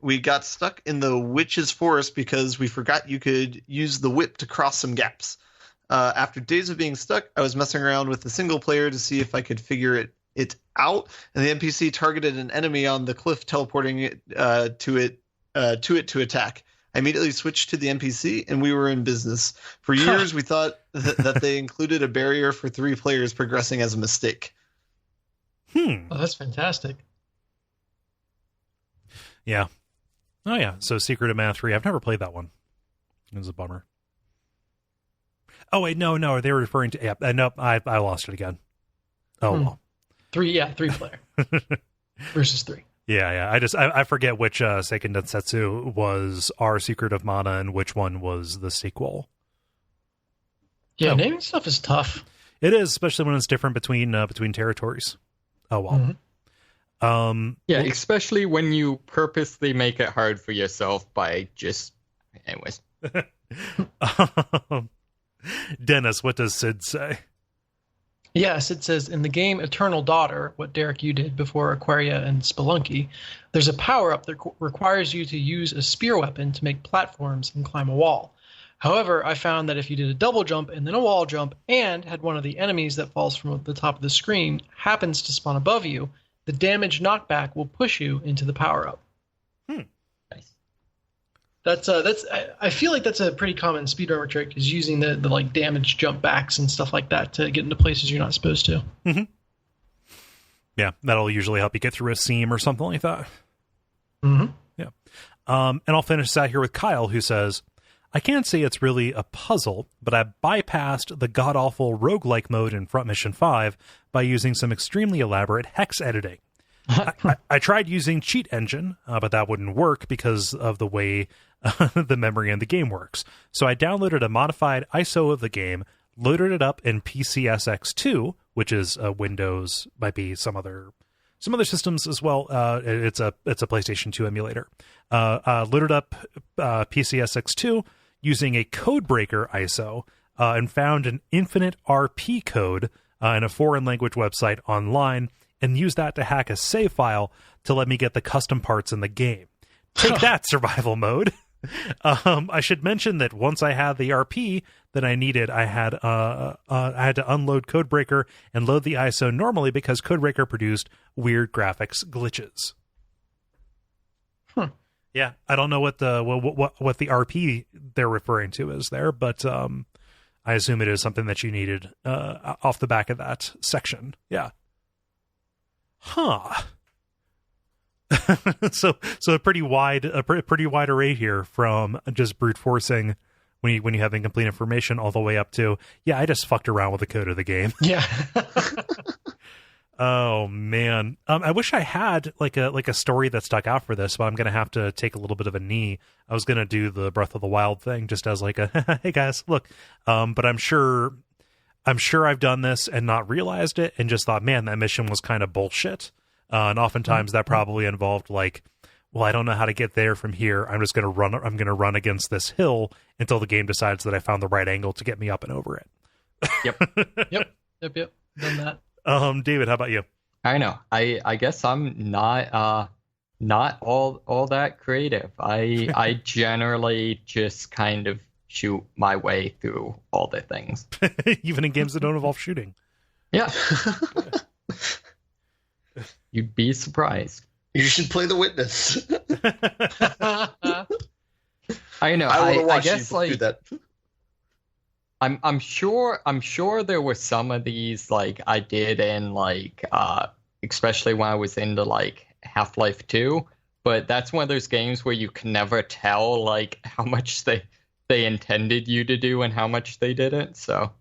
We got stuck in the Witch's Forest because we forgot you could use the whip to cross some gaps. After days of being stuck, I was messing around with the single player to see if I could figure it out, and the NPC targeted an enemy on the cliff, teleporting it to it to attack. I immediately switched to the NPC, and we were in business. For years, we thought that they included a barrier for 3 players progressing as a mistake. Oh, that's fantastic. Yeah. Oh, yeah. So Secret of Mana 3. I've never played that one. It was a bummer. Oh, wait. No. They were referring to... Yeah, nope. I lost it again. Oh, well. 3 player. versus 3. Yeah. I forget which Seiken Densetsu was Our Secret of Mana and which one was the sequel. Yeah, naming stuff is tough. It is, especially when it's different between territories. Oh well. Yeah, especially when you purposely make it hard for yourself by just, anyways. Dennis, what does Sid say? Yes, it says in the game Eternal Daughter, what Derek you did before Aquaria and Spelunky, there's a power-up that requires you to use a spear weapon to make platforms and climb a wall. However, I found that if you did a double jump and then a wall jump and had one of the enemies that falls from the top of the screen happens to spawn above you, the damage knockback will push you into the power-up. Nice. I feel like that's a pretty common speedrunner trick, is using the like damage jump backs and stuff like that to get into places you're not supposed to. Mm-hmm. Yeah, that'll usually help you get through a seam or something like that. Mm-hmm. Yeah. And I'll finish this out here with Kyle, who says, I can't say it's really a puzzle, but I bypassed the god-awful roguelike mode in Front Mission 5 by using some extremely elaborate hex editing. I tried using Cheat Engine, but that wouldn't work because of the way the memory in the game works. So I downloaded a modified ISO of the game, loaded it up in PCSX2, which is Windows, might be some other systems as well. It's a PlayStation 2 emulator. Loaded up PCSX2 using a codebreaker ISO and found an infinite RP code in a foreign language website online, and used that to hack a save file to let me get the custom parts in the game. Take that, survival mode. I should mention that once I had the RP that I needed, I had to unload Codebreaker and load the ISO normally because Codebreaker produced weird graphics glitches. Yeah, I don't know what the RP they're referring to is there, but I assume it is something that you needed off the back of that section. Yeah. Huh. so a pretty wide array here, from just brute forcing when you have incomplete information all the way up to, yeah, I just fucked around with the code of the game. Yeah. Oh man. I wish I had like a story that stuck out for this, but I'm gonna have to take a little bit of a knee. I was gonna do the Breath of the Wild thing just as like a hey guys, look. But I'm sure I've done this and not realized it and just thought, man, that mission was kind of bullshit. And oftentimes that probably involved like, well, I don't know how to get there from here. I'm just gonna run. I'm gonna run against this hill until the game decides that I found the right angle to get me up and over it. Yep. Done that. David, how about you? I know. I guess I'm not all that creative. I generally just kind of shoot my way through all the things. Even in games that don't involve shooting. Yeah. You'd be surprised. You should play The Witness. I know. I guess like do that. I'm sure there were some of these like I did in like especially when I was into like Half-Life 2, but that's one of those games where you can never tell like how much they intended you to do and how much they didn't. So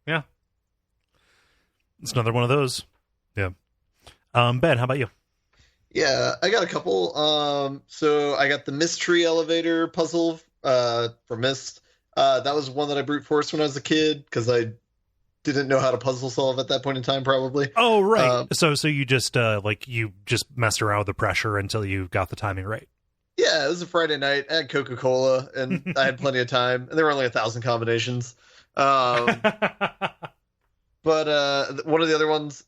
yeah, it's another one of those. Yeah. Ben, how about you? Yeah, I got a couple. So I got the Mystery Elevator puzzle for Myst. That was one that I brute forced when I was a kid because I didn't know how to puzzle solve at that point in time, probably. Oh, right. So you just you just messed around with the pressure until you got the timing right. Yeah, it was a Friday night. I had Coca-Cola, and I had plenty of time, and there were only 1,000 combinations. But one of the other ones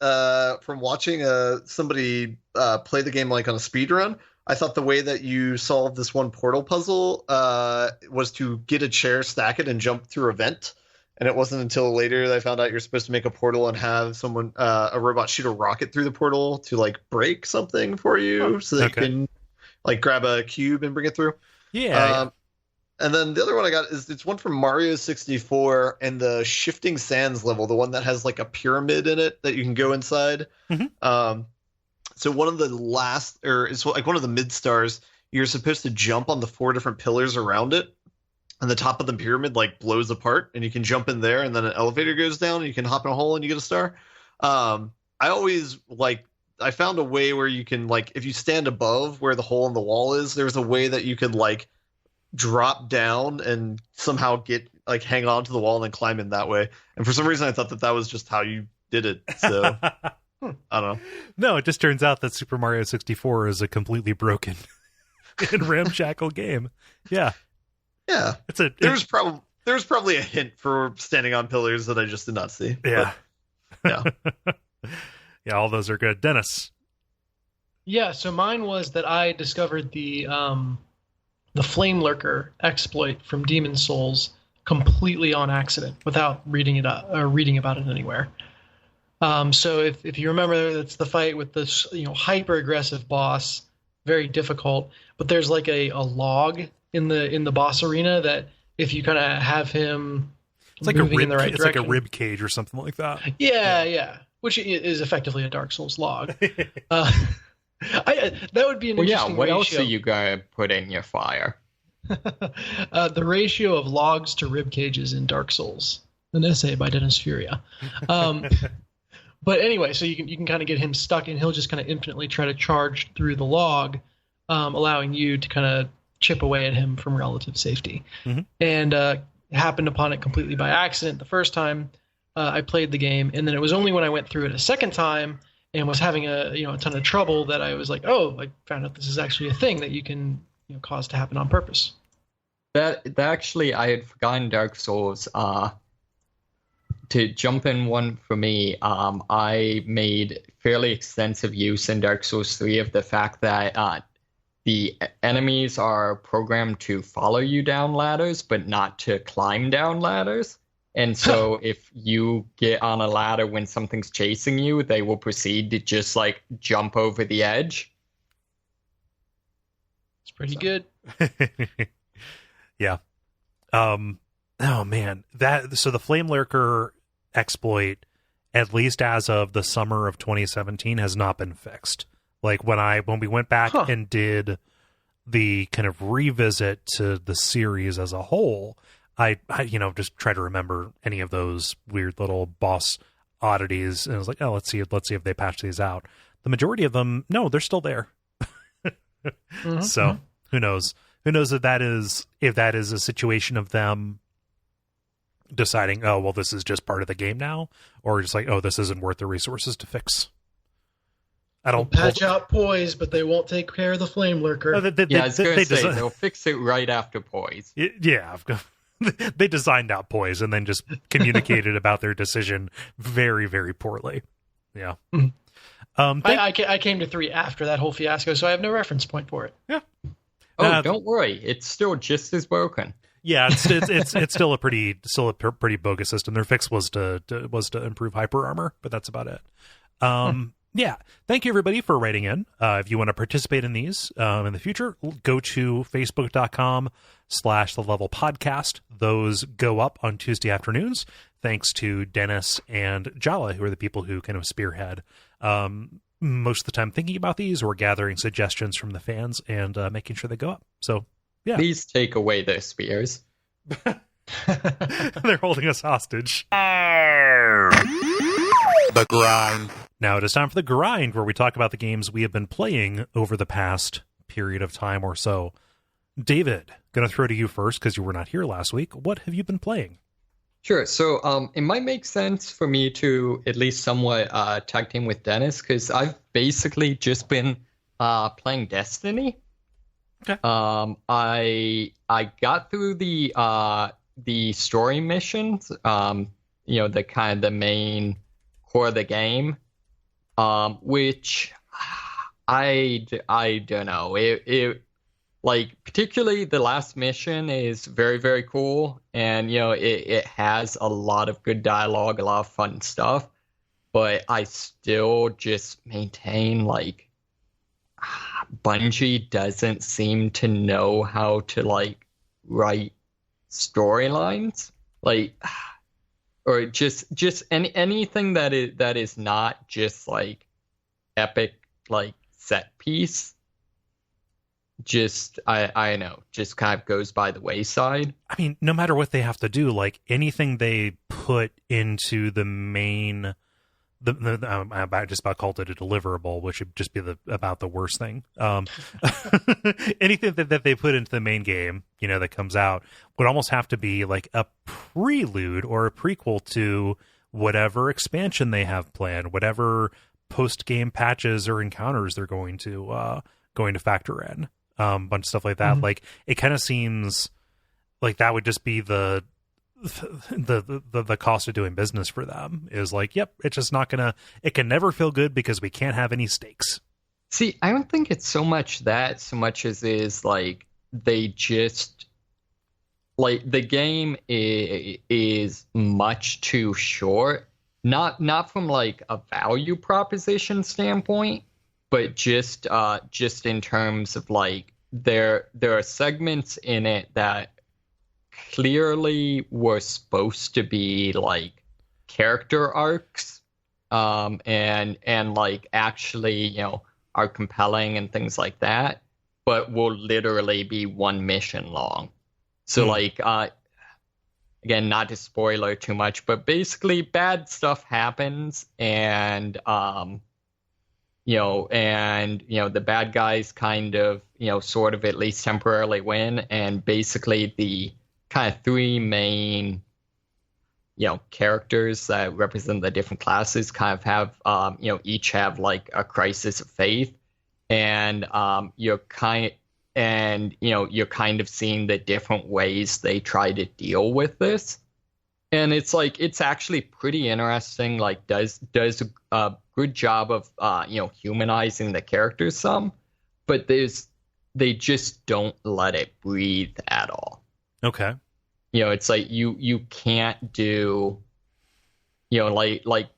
from watching somebody play the game like on a speed run, I thought the way that you solved this one portal puzzle was to get a chair, stack it, and jump through a vent. And it wasn't until later that I found out you're supposed to make a portal and have someone, a robot, shoot a rocket through the portal to like break something for you, so that you can like grab a cube and bring it through. Yeah. And then the other one I got is it's one from Mario 64 and the Shifting Sands level, the one that has like a pyramid in it that you can go inside. Mm-hmm. So one of the last, or it's like one of the mid stars, you're supposed to jump on the 4 different pillars around it, and the top of the pyramid like blows apart, and you can jump in there, and then an elevator goes down, and you can hop in a hole, and you get a star. I always like I found a way where you can, like, if you stand above where the hole in the wall is, there's a way that you could, like, drop down and somehow get, like, hang on to the wall and then climb in that way. And for some reason I thought that was just how you did it. So I don't know. No, it just turns out that Super Mario 64 is a completely broken and ramshackle game. Yeah. There's probably a hint for standing on pillars that I just did not see. Yeah. But, yeah. Yeah, all those are good. Dennis. Yeah, so mine was that I discovered the Flame Lurker exploit from Demon Souls completely on accident without reading it up or reading about it anywhere. So if you remember, that's the fight with this hyper aggressive boss, very difficult. But there's like a log in the boss arena that if you kind of have him, it's like moving in the right direction, it's like a rib cage or something like that. Yeah. Which is effectively a Dark Souls log. That would be an interesting what ratio. else are you going to put in your fire? The ratio of logs to rib cages in Dark Souls. An essay by Dennis Furia. But anyway, so you can kind of get him stuck, and he'll just kind of infinitely try to charge through the log, allowing you to kind of chip away at him from relative safety. Mm-hmm. And happened upon it completely by accident the first time I played the game, and then it was only when I went through it a second time and was having a ton of trouble that I was like, oh, I found out this is actually a thing that you can cause to happen on purpose. That actually, I had forgotten Dark Souls. To jump in one for me, I made fairly extensive use in Dark Souls 3 of the fact that the enemies are programmed to follow you down ladders, but not to climb down ladders. And so if you get on a ladder when something's chasing you, they will proceed to just like jump over the edge. It's pretty good. Yeah. Oh man, so the Flame Lurker exploit, at least as of the summer of 2017, has not been fixed. Like when we went back and did the kind of revisit to the series as a whole, I just try to remember any of those weird little boss oddities, and I was like, oh, let's see if they patch these out. The majority of them, no, they're still there. Mm-hmm. So who knows? Who knows if that is a situation of them deciding, oh, well, this is just part of the game now, or just like, oh, this isn't worth the resources to fix. They'll patch out poise, but they won't take care of the Flame Lurker. I was going to say, they'll fix it right after poise. Yeah, they designed out poise and then just communicated about their decision very, very poorly. Yeah. Mm-hmm. I came to 3 after that whole fiasco, so I have no reference point for it. Yeah. Don't worry, it's still just as broken. Yeah, it's still a pretty bogus system. Their fix was to improve hyper armor, but that's about it. Yeah, thank you everybody for writing in. If you want to participate in these in the future, go to facebook.com/thelevelpodcast. Those go up on Tuesday afternoons. Thanks to Dennis and Jala, who are the people who kind of spearhead most of the time thinking about these or gathering suggestions from the fans and making sure they go up. So yeah, please take away their spears. They're holding us hostage. The grind. Now it is time for the grind, where we talk about the games we have been playing over the past period of time or so. David, going to throw to you first because you were not here last week. What have you been playing? Sure. So it might make sense for me to at least somewhat tag team with Dennis, because I've basically just been playing Destiny. Okay. I got through the story missions, the kind of the main core of the game, which I don't know. It like, particularly the last mission is very, very cool, and it has a lot of good dialogue, a lot of fun stuff, but I still just maintain, like, Bungie doesn't seem to know how to, like, write storylines, like, or just anything that is not just, like, epic, like, set piece. Just I know, just kind of goes by the wayside. I mean, no matter what they have to do, like anything they put into the main I just about called it a deliverable, which would just be about the worst thing. Anything that they put into the main game, that comes out would almost have to be like a prelude or a prequel to whatever expansion they have planned, whatever post-game patches or encounters they're going to factor in. Bunch of stuff like that. Like, it kind of seems like that would just be the cost of doing business for them, is like, yep, it's just not gonna, it can never feel good because we can't have any stakes. See, I don't think it's so much that, so much as is like they just, like, the game is much too short, not from like a value proposition standpoint, but just in terms of like there are segments in it that clearly were supposed to be like character arcs, and like actually, are compelling and things like that, but will literally be one mission long. So like, again, not to spoiler too much, but basically bad stuff happens, and the bad guys kind of, sort of at least temporarily win, and basically the kind of three main, characters that represent the different classes kind of have, each have like a crisis of faith, and you're kind of seeing the different ways they try to deal with this, and it's like, it's actually pretty interesting. Like, does a good job of humanizing the characters some, but they just don't let it breathe at all. Okay. It's like you can't do, like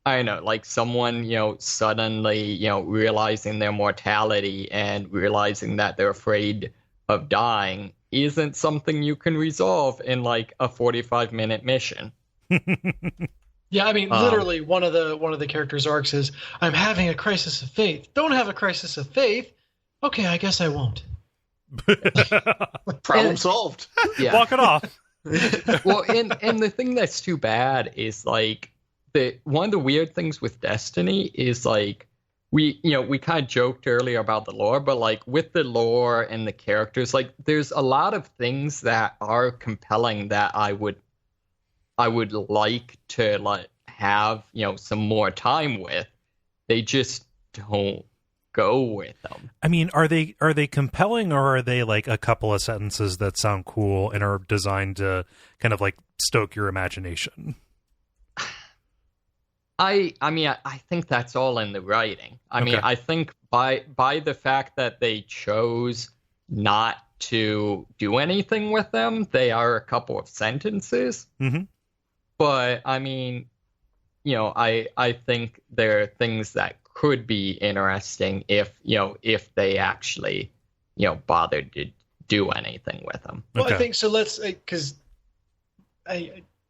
I don't know, like someone, suddenly, realizing their mortality and realizing that they're afraid of dying isn't something you can resolve in like a 45-minute mission. Yeah, I mean, literally, one of the characters' arcs is, I'm having a crisis of faith. Don't have a crisis of faith. Okay, I guess I won't. Problem solved. Yeah. Walk it off. Well, and the thing that's too bad is like, one of the weird things with Destiny is like, we kind of joked earlier about the lore, but like with the lore and the characters, like there's a lot of things that are compelling that I would like to like have, some more time with. They just don't go with them. I mean, are they compelling, or are they like a couple of sentences that sound cool and are designed to kind of like stoke your imagination? I mean, I think that's all in the writing. I mean, I think by the fact that they chose not to do anything with them, they are a couple of sentences. Mm-hmm. But I mean, I think there are things that could be interesting if they actually, bothered to do anything with them. Well, I think so. Let's, because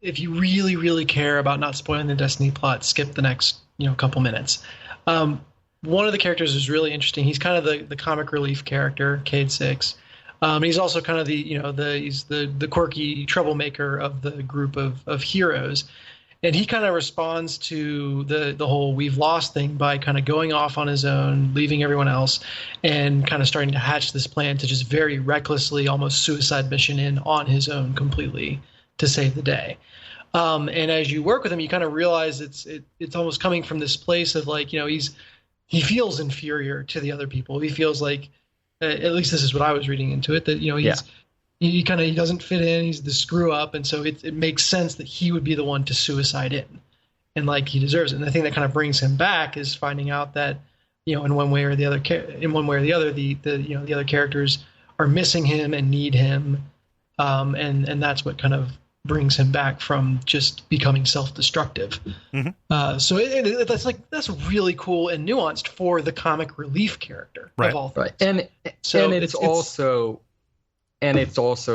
if you really, really care about not spoiling the Destiny plot, skip the next, couple minutes. One of the characters is really interesting. He's kind of the comic relief character, Cade Six. He's also kind of he's the quirky troublemaker of the group of heroes. And he kind of responds to the whole we've lost thing by kind of going off on his own, leaving everyone else, and kind of starting to hatch this plan to just very recklessly, almost suicide mission in on his own completely to save the day. And as you work with him, you kind of realize it's almost coming from this place of like, he feels inferior to the other people. He feels like, at least this is what I was reading into it, that, he doesn't fit in. He's the screw up. And so it makes sense that he would be the one to suicide in, and like he deserves it. And the thing that kind of brings him back is finding out that, in one way or the other, the other characters are missing him and need him. And that's what kind of brings him back from just becoming self-destructive. Mm-hmm. So that's really cool and nuanced for the comic relief character of all things. Right. And it's also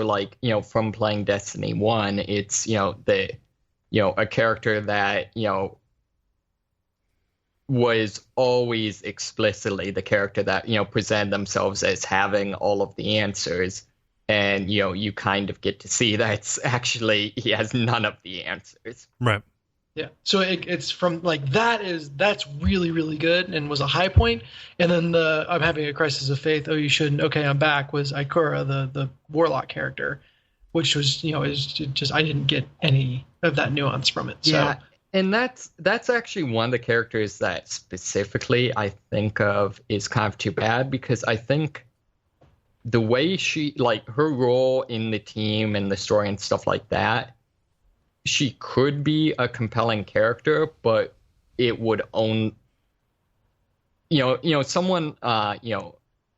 like, from playing Destiny 1, it's, a character that, was always explicitly the character that, presented themselves as having all of the answers. And, you kind of get to see that it's actually, he has none of the answers. Right. Yeah. So it's from like that's really, really good and was a high point. And then the I'm having a crisis of faith. Oh, you shouldn't. Okay, I'm back. Was Ikura, the warlock character, which was is just I didn't get any of that nuance from it. Yeah, So and that's actually one of the characters that specifically I think of is kind of too bad, because I think the way she, like, her role in the team and the story and stuff like that, she could be a compelling character, but it would own, someone,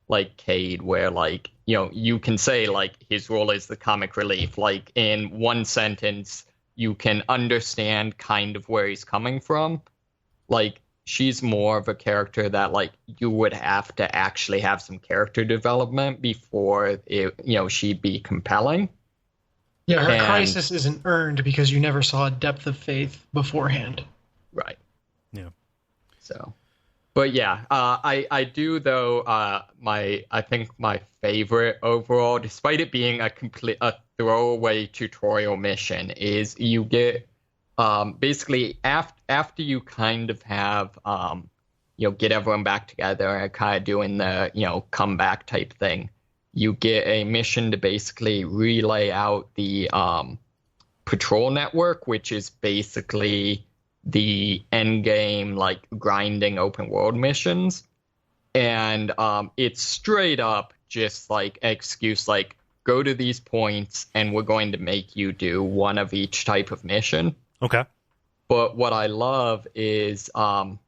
like Cade, where, like, you can say, like, his role is the comic relief. Like, in one sentence, you can understand kind of where he's coming from. Like, she's more of a character that, like, you would have to actually have some character development before she'd be compelling. yeah, her crisis isn't earned because you never saw a depth of faith beforehand. Right. Yeah. So, but yeah, I do though. I think my favorite overall, despite it being a throwaway tutorial mission, is you get basically after you kind of have get everyone back together and kind of doing the comeback type thing. You get a mission to basically relay out the patrol network, which is basically the end game, like, grinding open world missions. And it's straight up just like an excuse, like, go to these points and we're going to make you do one of each type of mission. Okay. But what I love is I'm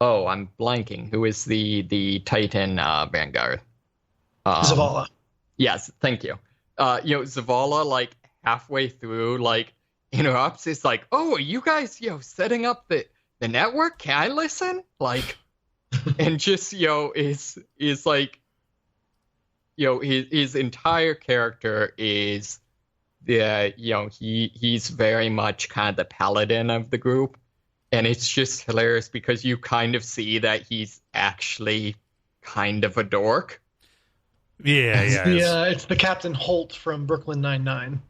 blanking. Who is the Titan Vanguard? Zavala. Yes, thank you. Zavala, like, halfway through, like, interrupts. It's like, oh, are you guys, setting up the network? Can I listen? Like, and just, is like, his entire character is he's very much kind of the paladin of the group. And it's just hilarious because you kind of see that he's actually kind of a dork. Yeah. It's the Captain Holt from Brooklyn Nine-Nine.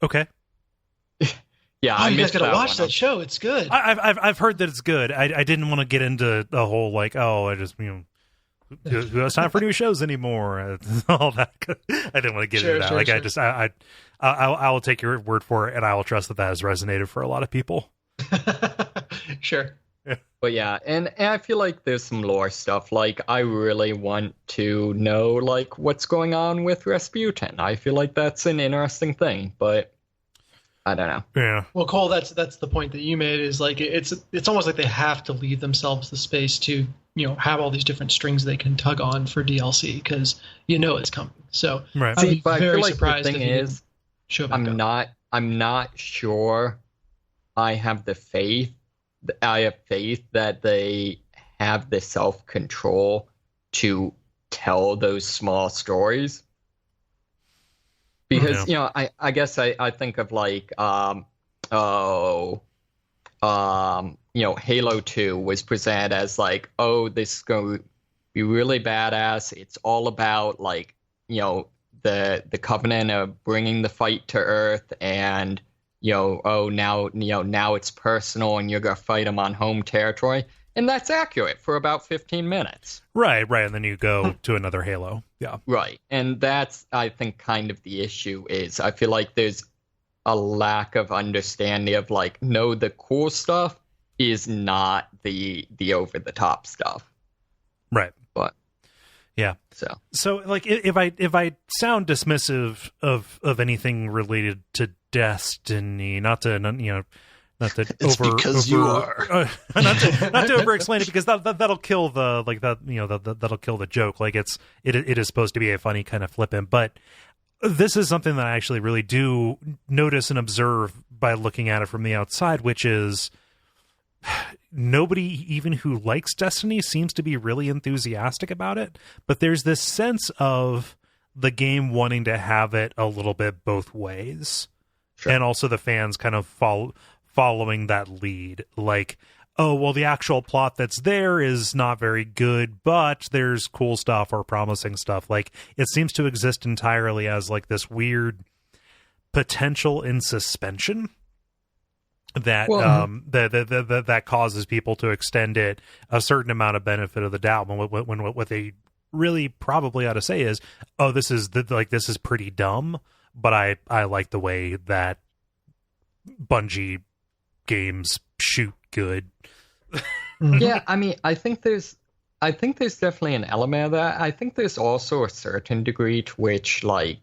Okay. Yeah, you guys gotta watch that show. It's good. I've heard that it's good. I didn't want to get into the whole, like, I just who has time for new shows anymore? All that. I didn't want to get into that. Like, sure. I will take your word for it, and I will trust that has resonated for a lot of people. Sure. Yeah. But yeah, and I feel like there's some lore stuff. Like, I really want to know, like, what's going on with Rasputin. I feel like that's an interesting thing, but I don't know. Yeah. Well, Kole, that's the point that you made, is like it's almost like they have to leave themselves the space to have all these different strings they can tug on for DLC, because it's coming. So right. I'd be but very I feel like surprised the thing if is, show back up. I'm not sure. I have faith that they have the self-control to tell those small stories. Because, I guess I think of, like, Halo 2 was presented as, like, oh, this is going to be really badass. It's all about, like, the Covenant of bringing the fight to Earth, and now it's personal and you're going to fight them on home territory. And that's accurate for about 15 minutes. Right. And then you go to another Halo. Yeah. Right. And that's, I think, kind of the issue is I feel like there's a lack of understanding of, like, no, the cool stuff is not the over-the-top stuff. Right. But yeah. So like, if I sound dismissive of anything related to Destiny, not to it's because you are not to over explain it, because that'll kill the, like, that that'll kill the joke. Like, it is supposed to be a funny kind of flippant, but this is something that I actually really do notice and observe by looking at it from the outside, which is nobody even who likes Destiny seems to be really enthusiastic about it. But there's this sense of the game wanting to have it a little bit both ways. Sure. And also the fans kind of following that lead. Like, oh, well, the actual plot that's there is not very good, but there's cool stuff or promising stuff. Like, it seems to exist entirely as, like, this weird potential in suspension that that causes people to extend it a certain amount of benefit of the doubt, when what they really probably ought to say is, oh, this is pretty dumb, but I like the way that Bungie games shoot good. Yeah, I mean, I think there's definitely an element of that. I think there's also a certain degree to which, like,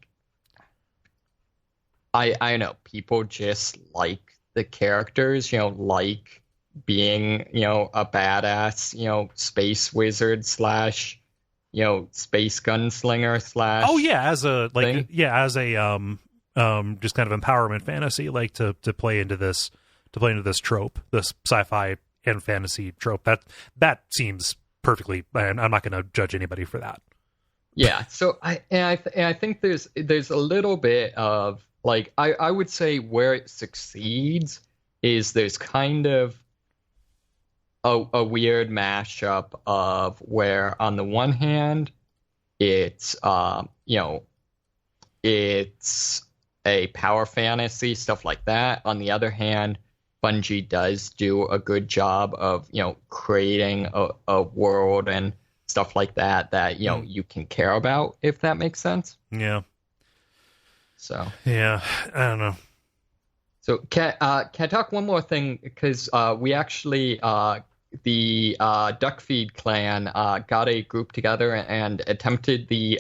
I know people just like the characters, like being, a badass, space wizard / space gunslinger / oh yeah, as a thing. just kind of empowerment fantasy, like to play into this trope, this sci-fi and fantasy trope. That seems perfectly, and I'm not going to judge anybody for that. Yeah, so I think there's a little bit of, like, I would say where it succeeds is there's kind of a weird mashup of where, on the one hand, it's it's a power fantasy, stuff like that. On the other hand, Bungie does do a good job of creating a world and stuff like that you can care about, if that makes sense. Yeah. So yeah, I don't know. So can I talk one more thing, because we actually the Duckfeed clan got a group together and attempted the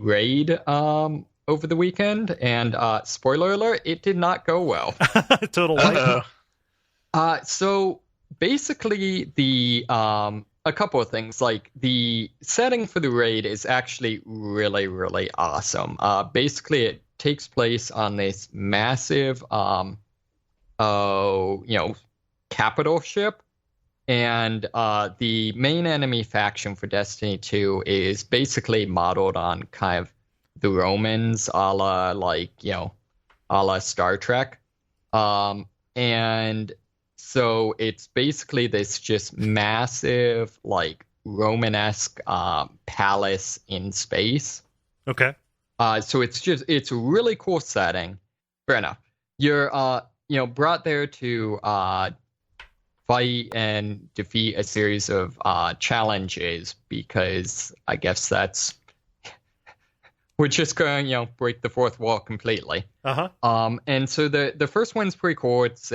raid over the weekend, and spoiler alert, it did not go well. Total wipe. So basically, the a couple of things, like the setting for the raid is actually really, really awesome. Basically, it takes place on this massive capital ship, and the main enemy faction for Destiny 2 is basically modeled on kind of the Romans, a la Star Trek. And so it's basically this just massive, like, Romanesque palace in space. Okay. So it's a really cool setting. Fair enough. You're brought there to fight and defeat a series of challenges, because I guess we're just going to break the fourth wall completely. And so the first one's pretty cool. It's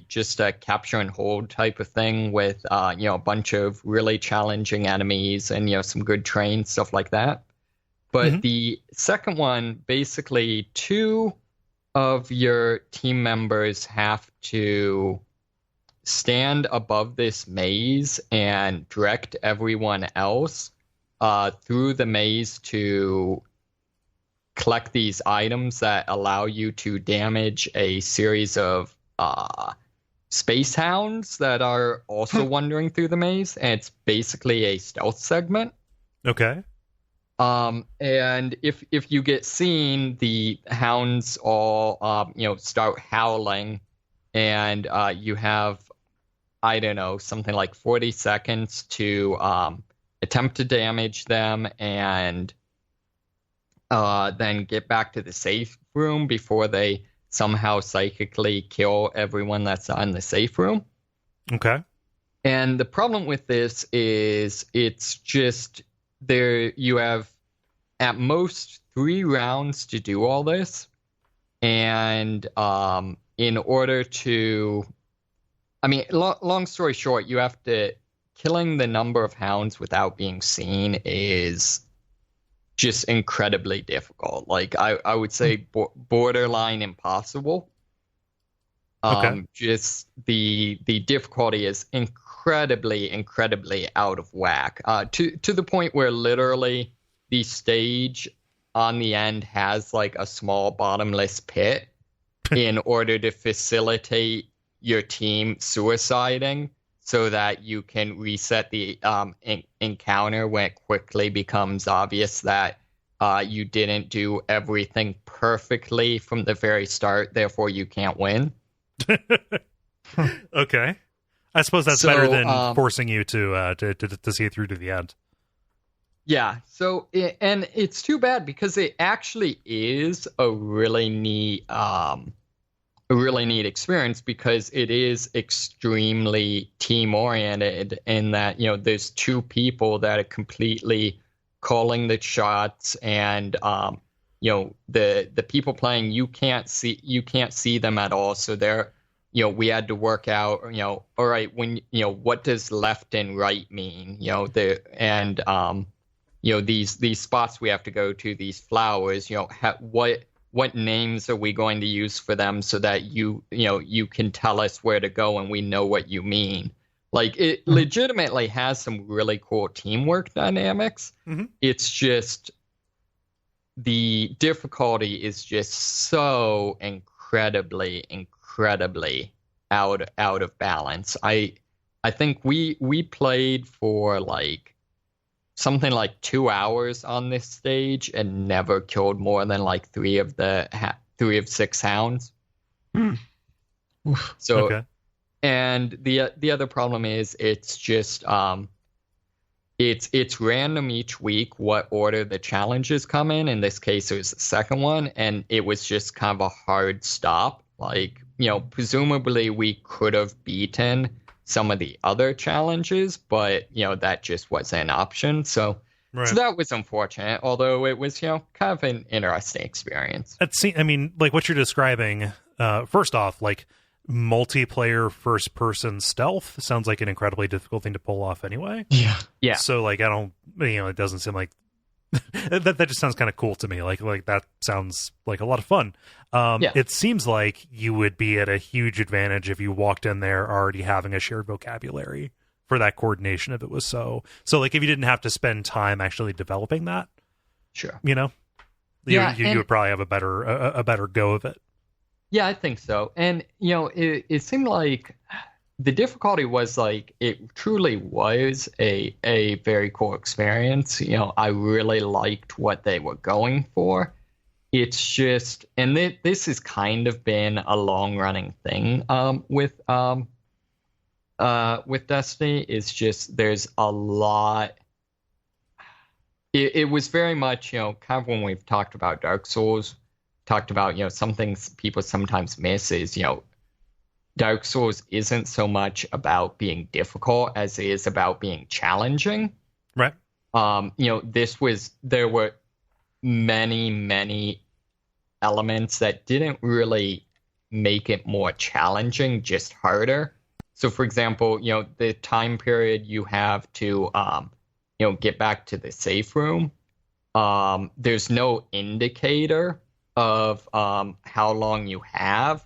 just a capture and hold type of thing with a bunch of really challenging enemies and some good trains, stuff like that. But the second one, basically, 2 of your team members have to stand above this maze and direct everyone else through the maze to collect these items that allow you to damage a series of space hounds that are also wandering through the maze. And it's basically a stealth segment. Okay. And if you get seen, the hounds all start howling, and you have, I don't know, something like 40 seconds to attempt to damage them, and then get back to the safe room before they somehow psychically kill everyone that's in the safe room. Okay. And the problem with this is it's just, there you have at most 3 rounds to do all this, and in order to, I mean, long story short, you have to, killing the number of hounds without being seen is just incredibly difficult. Like, I would say borderline impossible. Okay. Just the difficulty is incredibly out of whack. To the point where literally the stage on the end has like a small bottomless pit in order to facilitate your team suiciding, so that you can reset the encounter when it quickly becomes obvious that you didn't do everything perfectly from the very start, therefore you can't win. Okay. I suppose that's better than forcing you to see it through to the end. Yeah. So, and it's too bad, because it actually is a really neat a really neat experience because it is extremely team oriented in that, there's two people that are completely calling the shots, and the people playing, you can't see them at all, so they're we had to work out all right, when what does left and right mean, these spots we have to go to, these flowers, what names are we going to use for them so that you can tell us where to go and we know what you mean. Like, it legitimately has some really cool teamwork dynamics. Mm-hmm. It's just the difficulty is just so incredibly out of balance. I think we played for like something like 2 hours on this stage and never killed more than like 3 of 6 hounds. So, okay. And the other problem is it's just it's random each week what order the challenges come in. In this case, it was the second one, and it was just kind of a hard stop. Like, presumably we could have beaten some of the other challenges, but that just wasn't an option. So, right. So that was unfortunate. Although it was kind of an interesting experience. I mean, like what you're describing. First off, like multiplayer first person stealth sounds like an incredibly difficult thing to pull off anyway. Yeah. So like I don't, it doesn't seem like that just sounds kind of cool to me. Like that sounds like a lot of fun. Yeah. It seems like you would be at a huge advantage if you walked in there already having a shared vocabulary for that coordination. If it was so like if you didn't have to spend time actually developing that, sure, you would probably have a better go of it. Yeah, I think so. And it seemed like the difficulty was like it truly was a very cool experience. I really liked what they were going for. It's just, and this has kind of been a long running thing with Destiny. It's just there's a lot. It was very much kind of when we've talked about Dark Souls, talked about some things people sometimes miss is Dark Souls isn't so much about being difficult as it is about being challenging. Right. There were many elements that didn't really make it more challenging, just harder. So, for example, the time period you have to, get back to the safe room, there's no indicator of how long you have.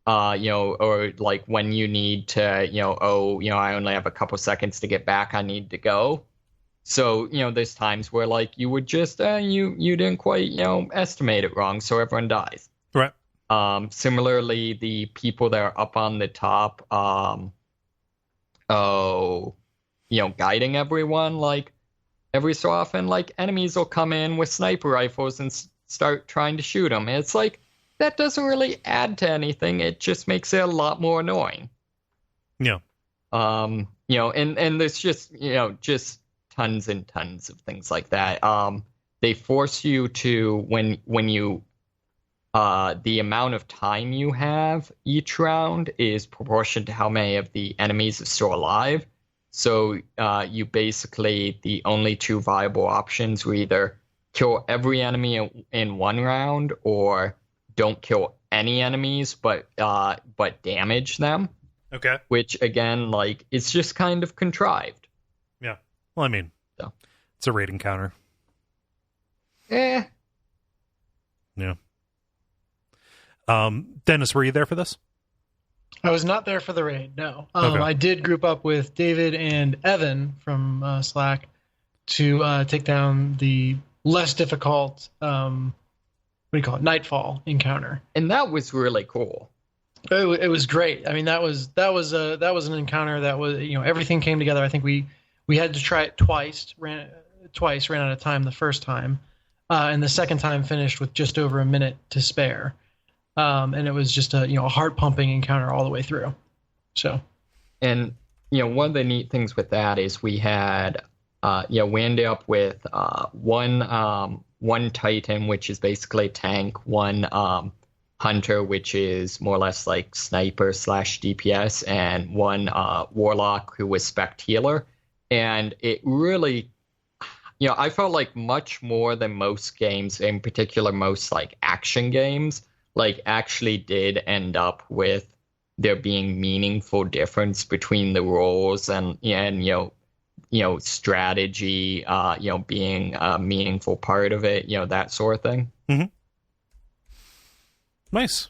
Or like when you need to, I only have a couple seconds to get back, I need to go. So, there's times where like you would just, you didn't quite, estimate it wrong. So everyone dies. Right. Similarly, the people that are up on the top, guiding everyone, like every so often, like enemies will come in with sniper rifles and start trying to shoot them. And it's like, that doesn't really add to anything. It just makes it a lot more annoying. Yeah. And there's just, just tons and tons of things like that. They force you to, when you, the amount of time you have each round is proportional to how many of the enemies are still alive. So, you basically, the only two viable options were either kill every enemy in one round or don't kill any enemies, but damage them. Okay. Which again, like, it's just kind of contrived. Yeah. Well, I mean, it's a rating counter. Yeah. Dennis, were you there for this? I was not there for the raid. No. Okay. I did group up with David and Evan from Slack to take down the less difficult. What do you call it? Nightfall encounter. And that was really cool. It was great. I mean, that was an encounter that was, everything came together. I think we had to try it twice. Ran out of time the first time, and the second time finished with just over a minute to spare. And it was just a heart pumping encounter all the way through. So, and one of the neat things with that is we had we ended up with one Titan, which is basically a tank, one hunter, which is more or less like sniper / DPS, and one warlock who was spec healer. And it really, I felt like much more than most games, in particular most like action games, like actually did end up with there being meaningful difference between the roles and strategy, being a meaningful part of it, that sort of thing. Mm-hmm. Nice.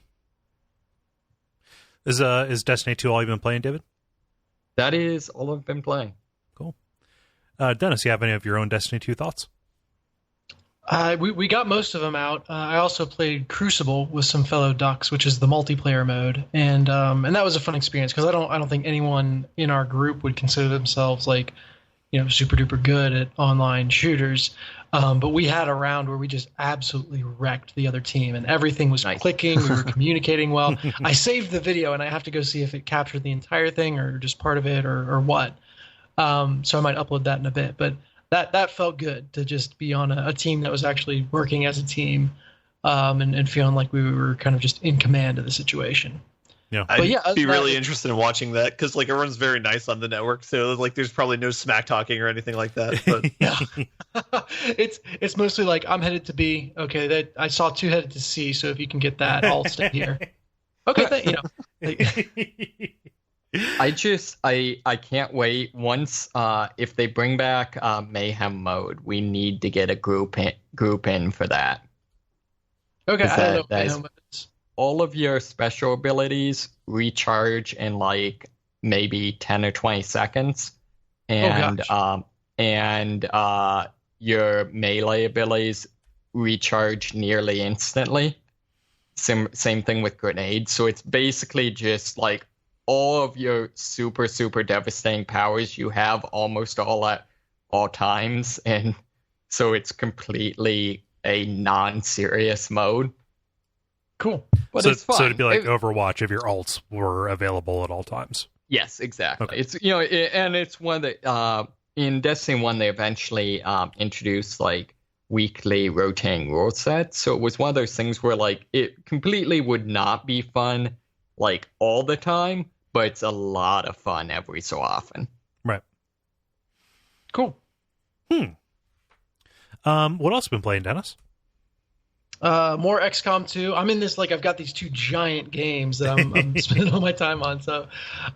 Is Destiny 2 all you've been playing, David? That is all I've been playing. Cool. Dennis, you have any of your own Destiny 2 thoughts? We got most of them out. I also played Crucible with some fellow Ducks, which is the multiplayer mode, and that was a fun experience because I don't think anyone in our group would consider themselves like, super duper good at online shooters. But we had a round where we just absolutely wrecked the other team, and everything was clicking. We were communicating well. I saved the video, and I have to go see if it captured the entire thing or just part of it or what. So I might upload that in a bit, but. That felt good to just be on a team that was actually working as a team, and feeling like we were kind of just in command of the situation. Yeah, I'd be really interested in watching that because like everyone's very nice on the network, so like there's probably no smack talking or anything like that. But yeah, it's mostly like I'm headed to B. Okay, that I saw 2 headed to C. So if you can get that, I'll stay here. Okay, I can't wait. Once if they bring back Mayhem mode, we need to get a group in for that. Okay, I don't know what Mayhem is. All of your special abilities recharge in like maybe 10 or 20 seconds, and your melee abilities recharge nearly instantly. Same thing with grenades. So it's basically just like all of your super, super devastating powers you have almost all at all times. And so it's completely a non-serious mode. Cool. But it's fun. So it'd be like Overwatch if your ults were available at all times. Yes, exactly. Okay. It's, and it's one that in Destiny 1, they eventually introduced like weekly rotating rule sets. So it was one of those things where like it completely would not be fun like all the time, but it's a lot of fun every so often. Right. Cool. What else have you been playing, Dennis? More XCOM 2. I'm in this, like, I've got these 2 giant games that I'm spending all my time on. So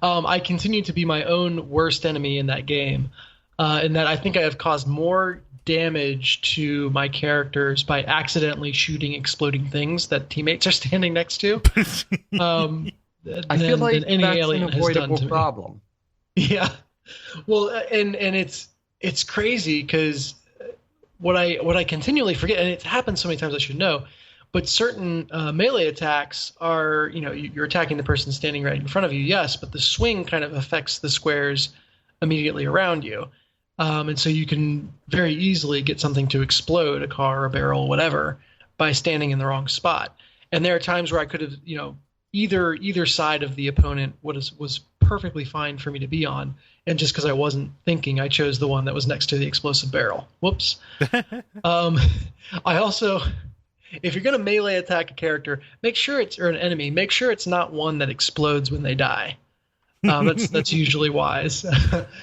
I continue to be my own worst enemy in that game. In that I think I have caused more damage to my characters by accidentally shooting exploding things that teammates are standing next to. I feel like any that's alien an avoidable has done to problem. Me. Yeah. Well, and it's crazy because what I continually forget, and it's happened so many times I should know, but certain melee attacks are, you're attacking the person standing right in front of you, yes, but the swing kind of affects the squares immediately around you. And so you can very easily get something to explode, a car, a barrel, whatever, by standing in the wrong spot. And there are times where I could have, either side of the opponent was perfectly fine for me to be on. And just because I wasn't thinking, I chose the one that was next to the explosive barrel. Whoops. I also, if you're going to melee attack a character, or an enemy, make sure it's not one that explodes when they die. That's usually wise.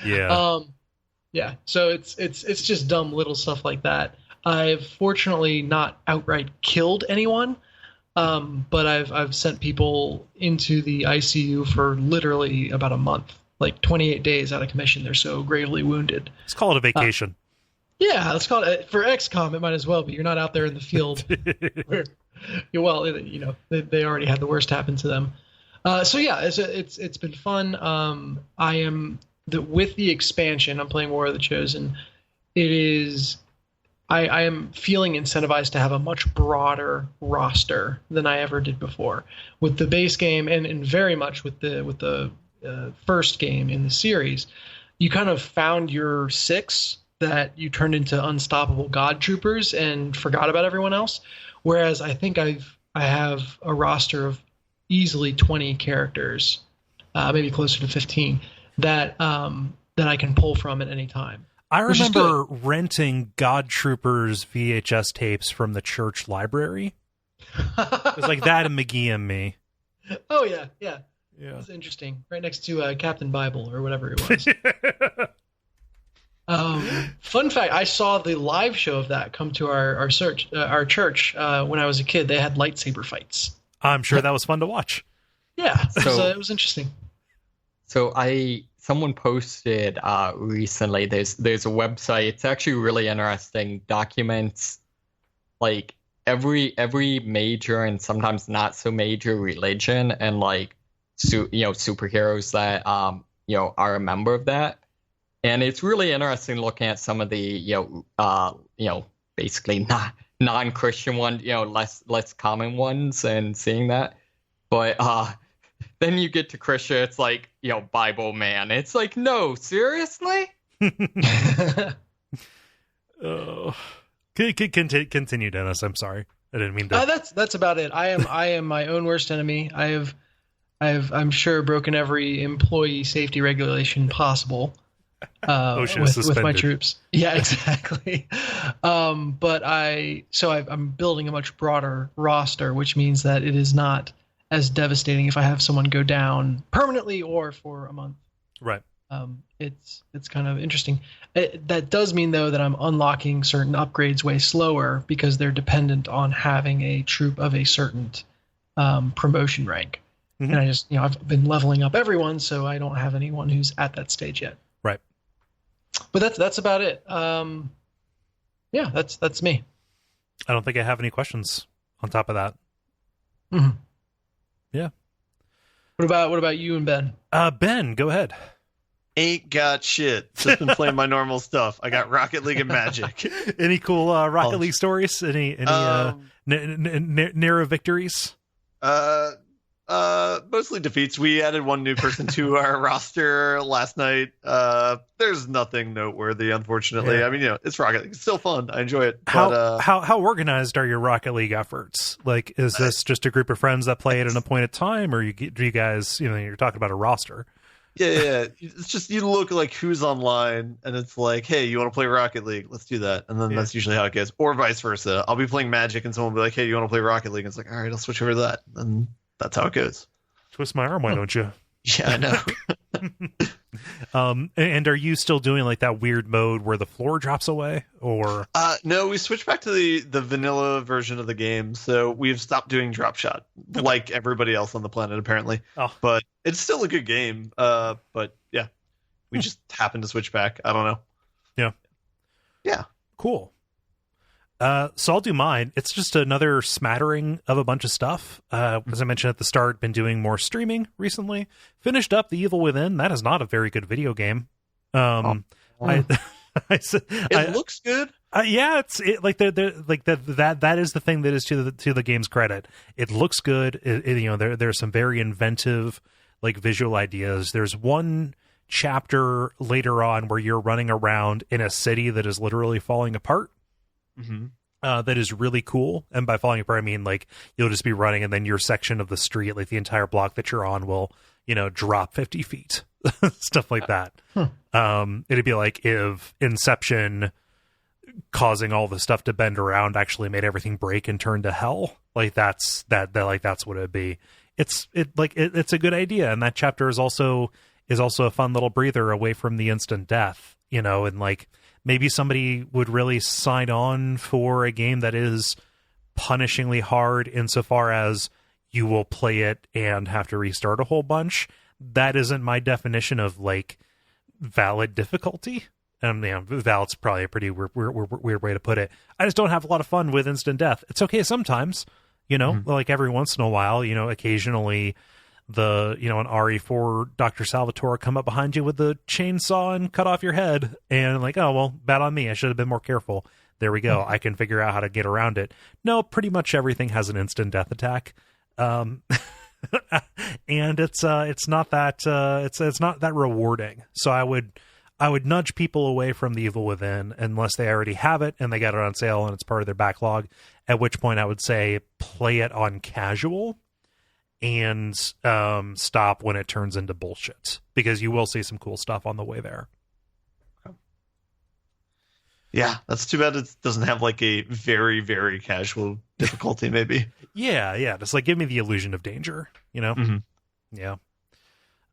Yeah. Yeah. So it's just dumb little stuff like that. I've fortunately not outright killed anyone, but I've sent people into the ICU for literally about a month. Like 28 days out of commission. They're so gravely wounded. Let's call it a vacation. Yeah, let's call it for XCOM. It might as well be. You're not out there in the field. They already had the worst happen to them. So yeah, it's been fun. I am with the expansion. I'm playing War of the Chosen. It is. I am feeling incentivized to have a much broader roster than I ever did before. With the base game and very much with the first game in the series, you kind of found your 6 that you turned into unstoppable god troopers and forgot about everyone else. Whereas I think I have a roster of easily 20 characters, maybe closer to 15 that I can pull from at any time. I remember renting God Troopers VHS tapes from the church library. It was like that and McGee and Me. Oh yeah. Yeah. That's interesting. Right next to Captain Bible or whatever it was. Fun fact: I saw the live show of that come to our church when I was a kid. They had lightsaber fights. I'm sure that was fun to watch. Yeah, it was interesting. So someone posted recently. There's a website. It's actually really interesting. Documents like every major and sometimes not so major religion and like superheroes that are a member of that. And it's really interesting looking at some of the basically non-Christian ones, less common ones, and seeing that. But then you get to Christian, it's like Bible man. It's like, no, seriously. Oh, continue, Dennis. I'm sorry, I didn't mean to. That's about it. I am my own worst enemy. I'm sure broken every employee safety regulation possible. With my troops. Yeah, exactly. But I'm building a much broader roster, which means that it is not as devastating if I have someone go down permanently or for a month. Right. It's kind of interesting. That does mean though that I'm unlocking certain upgrades way slower because they're dependent on having a troop of a certain promotion rank. Mm-hmm. And I just I've been leveling up everyone, so I don't have anyone who's at that stage yet. Right. But that's about it. Yeah, that's me. I don't think I have any questions on top of that. Mm-hmm. Yeah. What about you and Ben? Ben, go ahead. Ain't got shit. Just been playing my normal stuff. I got Rocket League and Magic. Any cool Rocket League stories? Any narrow victories? Mostly defeats. We added one new person to our roster last night. There's nothing noteworthy, unfortunately. Yeah. I mean, it's Rocket League. It's still fun. I enjoy it. How organized are your Rocket League efforts? Like, is this just a group of friends that play at an appointed time, or do you guys, you're talking about a roster? Yeah. It's just you look like who's online, and it's like, hey, you want to play Rocket League? Let's do that. And then that's usually how it goes. Or vice versa. I'll be playing Magic, and someone will be like, hey, you want to play Rocket League? And it's like, all right, I'll switch over to that. And that's how it goes. Twist my arm, why don't you? Yeah, I know. And are you still doing like that weird mode where the floor drops away, or? No, we switched back to the vanilla version of the game, so we've stopped doing drop shot like everybody else on the planet apparently. Oh. But it's still a good game. But yeah, we just happened to switch back. I don't know. Yeah. Cool. So I'll do mine. It's just another smattering of a bunch of stuff. As I mentioned at the start, been doing more streaming recently. Finished up The Evil Within. That is not a very good video game. It looks good. Yeah, that is the thing that is to the game's credit. It looks good. There's some very inventive like visual ideas. There's one chapter later on where you're running around in a city that is literally falling apart. Mm-hmm. That is really cool. And by falling apart, I mean like you'll just be running and then your section of the street, like the entire block that you're on, will drop 50 feet, stuff like that. It'd be like if Inception causing all the stuff to bend around actually made everything break and turn to hell. Like that's what it'd be. It's a good idea, and that chapter is also a fun little breather away from the instant death, and like. Maybe somebody would really sign on for a game that is punishingly hard insofar as you will play it and have to restart a whole bunch. That isn't my definition of like valid difficulty. Valid's probably a pretty weird way to put it. I just don't have a lot of fun with instant death. It's okay sometimes, like every once in a while, occasionally an RE4 Dr. Salvatore come up behind you with the chainsaw and cut off your head, and like, oh well, bad on me, I should have been more careful. There we go. I can figure out how to get around it. No, pretty much everything has an instant death attack, and it's not that rewarding. So I would nudge people away from The Evil Within unless they already have it and they got it on sale and it's part of their backlog, at which point I would say play it on casual and stop when it turns into bullshit, because you will see some cool stuff on the way there. Yeah, that's too bad it doesn't have like a very, very casual difficulty, maybe. Yeah. Just like give me the illusion of danger, you know? Mm-hmm. Yeah.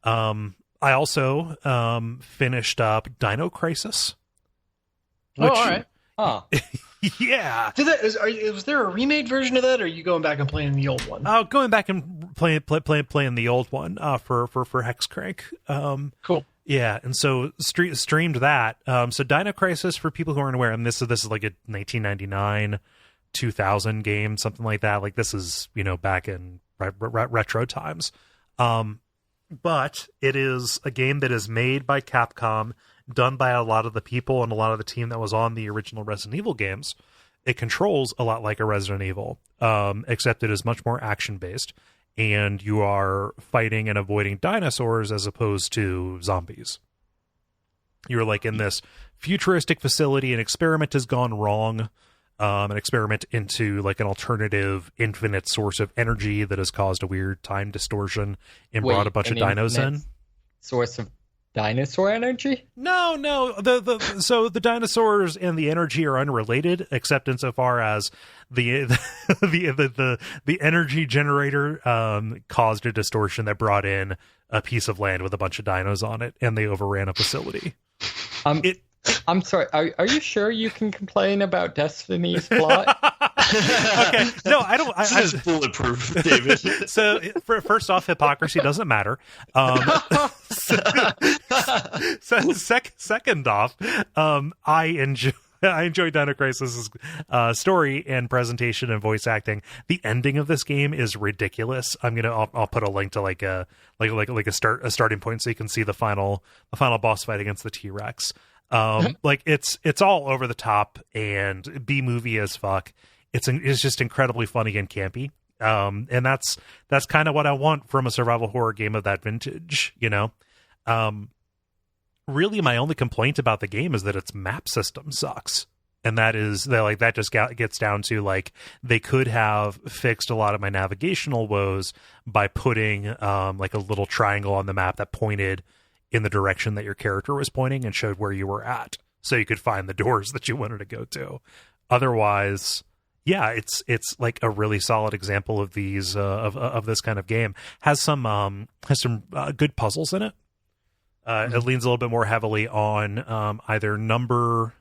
I also finished up Dino Crisis. All right. Huh. Yeah. Was there a remade version of that, or are you going back and playing the old one? Going back and playing the old one for Hexcrank. Cool. Yeah, and so streamed that. So Dino Crisis, for people who aren't aware, and this is like a 1999, 2000 game, something like that. Like this is back in retro times. But it is a game that is made by Capcom, done by a lot of the people and a lot of the team that was on the original Resident Evil games. It controls a lot like a Resident Evil, except it is much more action-based, and you are fighting and avoiding dinosaurs as opposed to zombies. You're like in this futuristic facility, an experiment has gone wrong, an experiment into like an alternative infinite source of energy that has caused a weird time distortion and brought a bunch of dinos in. Source of dinosaur energy? No. So the dinosaurs and the energy are unrelated, except insofar as the energy generator caused a distortion that brought in a piece of land with a bunch of dinos on it, and they overran a facility. I'm sorry. Are you sure you can complain about Destiny's plot? Okay, no, I don't. This is bulletproof, David. So, first off, hypocrisy doesn't matter. Second off, I enjoy Dino Crisis' story and presentation and voice acting. The ending of this game is ridiculous. I'll put a link to like a starting point so you can see the final boss fight against the T-Rex. Like it's all over the top and B-movie as fuck. It's just incredibly funny and campy. And that's kind of what I want from a survival horror game of that vintage, Really my only complaint about the game is that its map system sucks. And that just gets down to like they could have fixed a lot of my navigational woes by putting like a little triangle on the map that pointed in the direction that your character was pointing and showed where you were at, so you could find the doors that you wanted to go to. Otherwise, yeah, it's like a really solid example of these of this kind of game. Has some good puzzles in it. It leans a little bit more heavily on either number,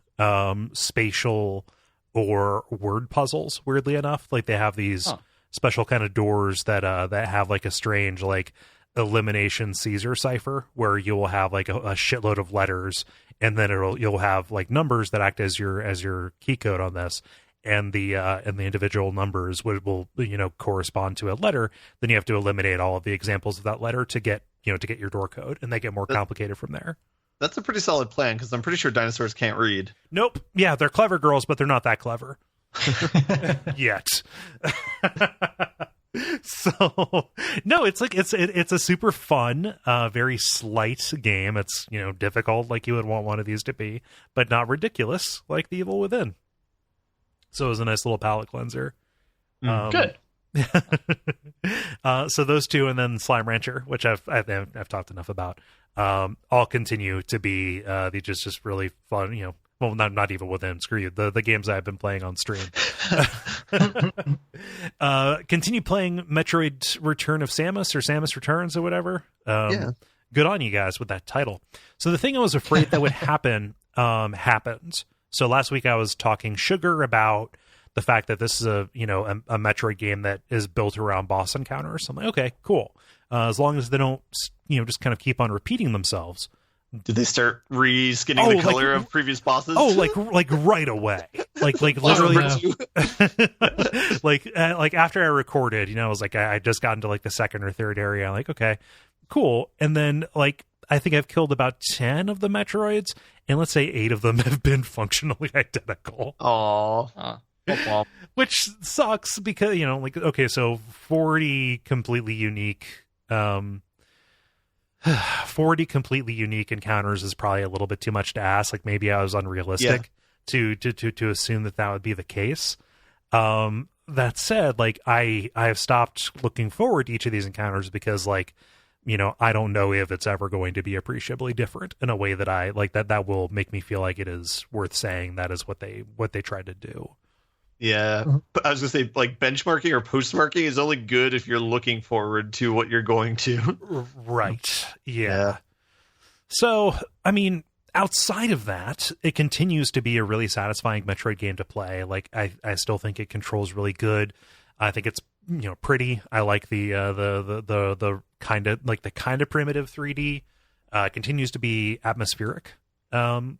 spatial, or word puzzles. Weirdly enough, like they have these special kind of doors that have like a strange like elimination Caesar cipher, where you will have like a shitload of letters, and then you'll have like numbers that act as your key code on this, and the individual numbers will correspond to a letter. Then you have to eliminate all of the examples of that letter to get your door code, and they get more complicated from there. That's a pretty solid plan, because I'm pretty sure dinosaurs can't read. Nope. Yeah, they're clever girls, but they're not that clever yet. So no, it's a super fun, very slight game. It's difficult like you would want one of these to be, but not ridiculous like The Evil Within. So it was a nice little palate cleanser. Good. So those two, and then Slime Rancher, which I've talked enough about, all continue to be just really fun. Well, not Evil Within. Screw you. The games I've been playing on stream. Continue playing Metroid Return of Samus, or Samus Returns, or whatever. Yeah. Good on you guys with that title. So the thing I was afraid that would happen happened. So last week I was talking sugar about the fact that this is a Metroid game that is built around boss encounters. I'm like, okay, cool. As long as they don't just kind of keep on repeating themselves. Did they start reskinning the color of previous bosses? Oh, like right away, like literally, like after I recorded, I was like, I just got into like the second or third area. I'm like, okay, cool, and then like I think I've killed about 10 of the Metroids, and let's say 8 of them have been functionally identical. Aww. Which sucks because okay, so 40 completely unique. 40 completely unique encounters is probably a little bit too much to ask. Like maybe I was unrealistic to assume that would be the case. That said, like I have stopped looking forward to each of these encounters because like I don't know if it's ever going to be appreciably different in a way that I like that will make me feel like it is worth saying that is what they tried to do. Yeah, but I was gonna say, like, benchmarking or postmarking is only good if you're looking forward to what you're going to. Right. Yeah. So, I mean, outside of that, it continues to be a really satisfying Metroid game to play. Like, I still think it controls really good. I think it's pretty. I like the kind of primitive 3D. Continues to be atmospheric,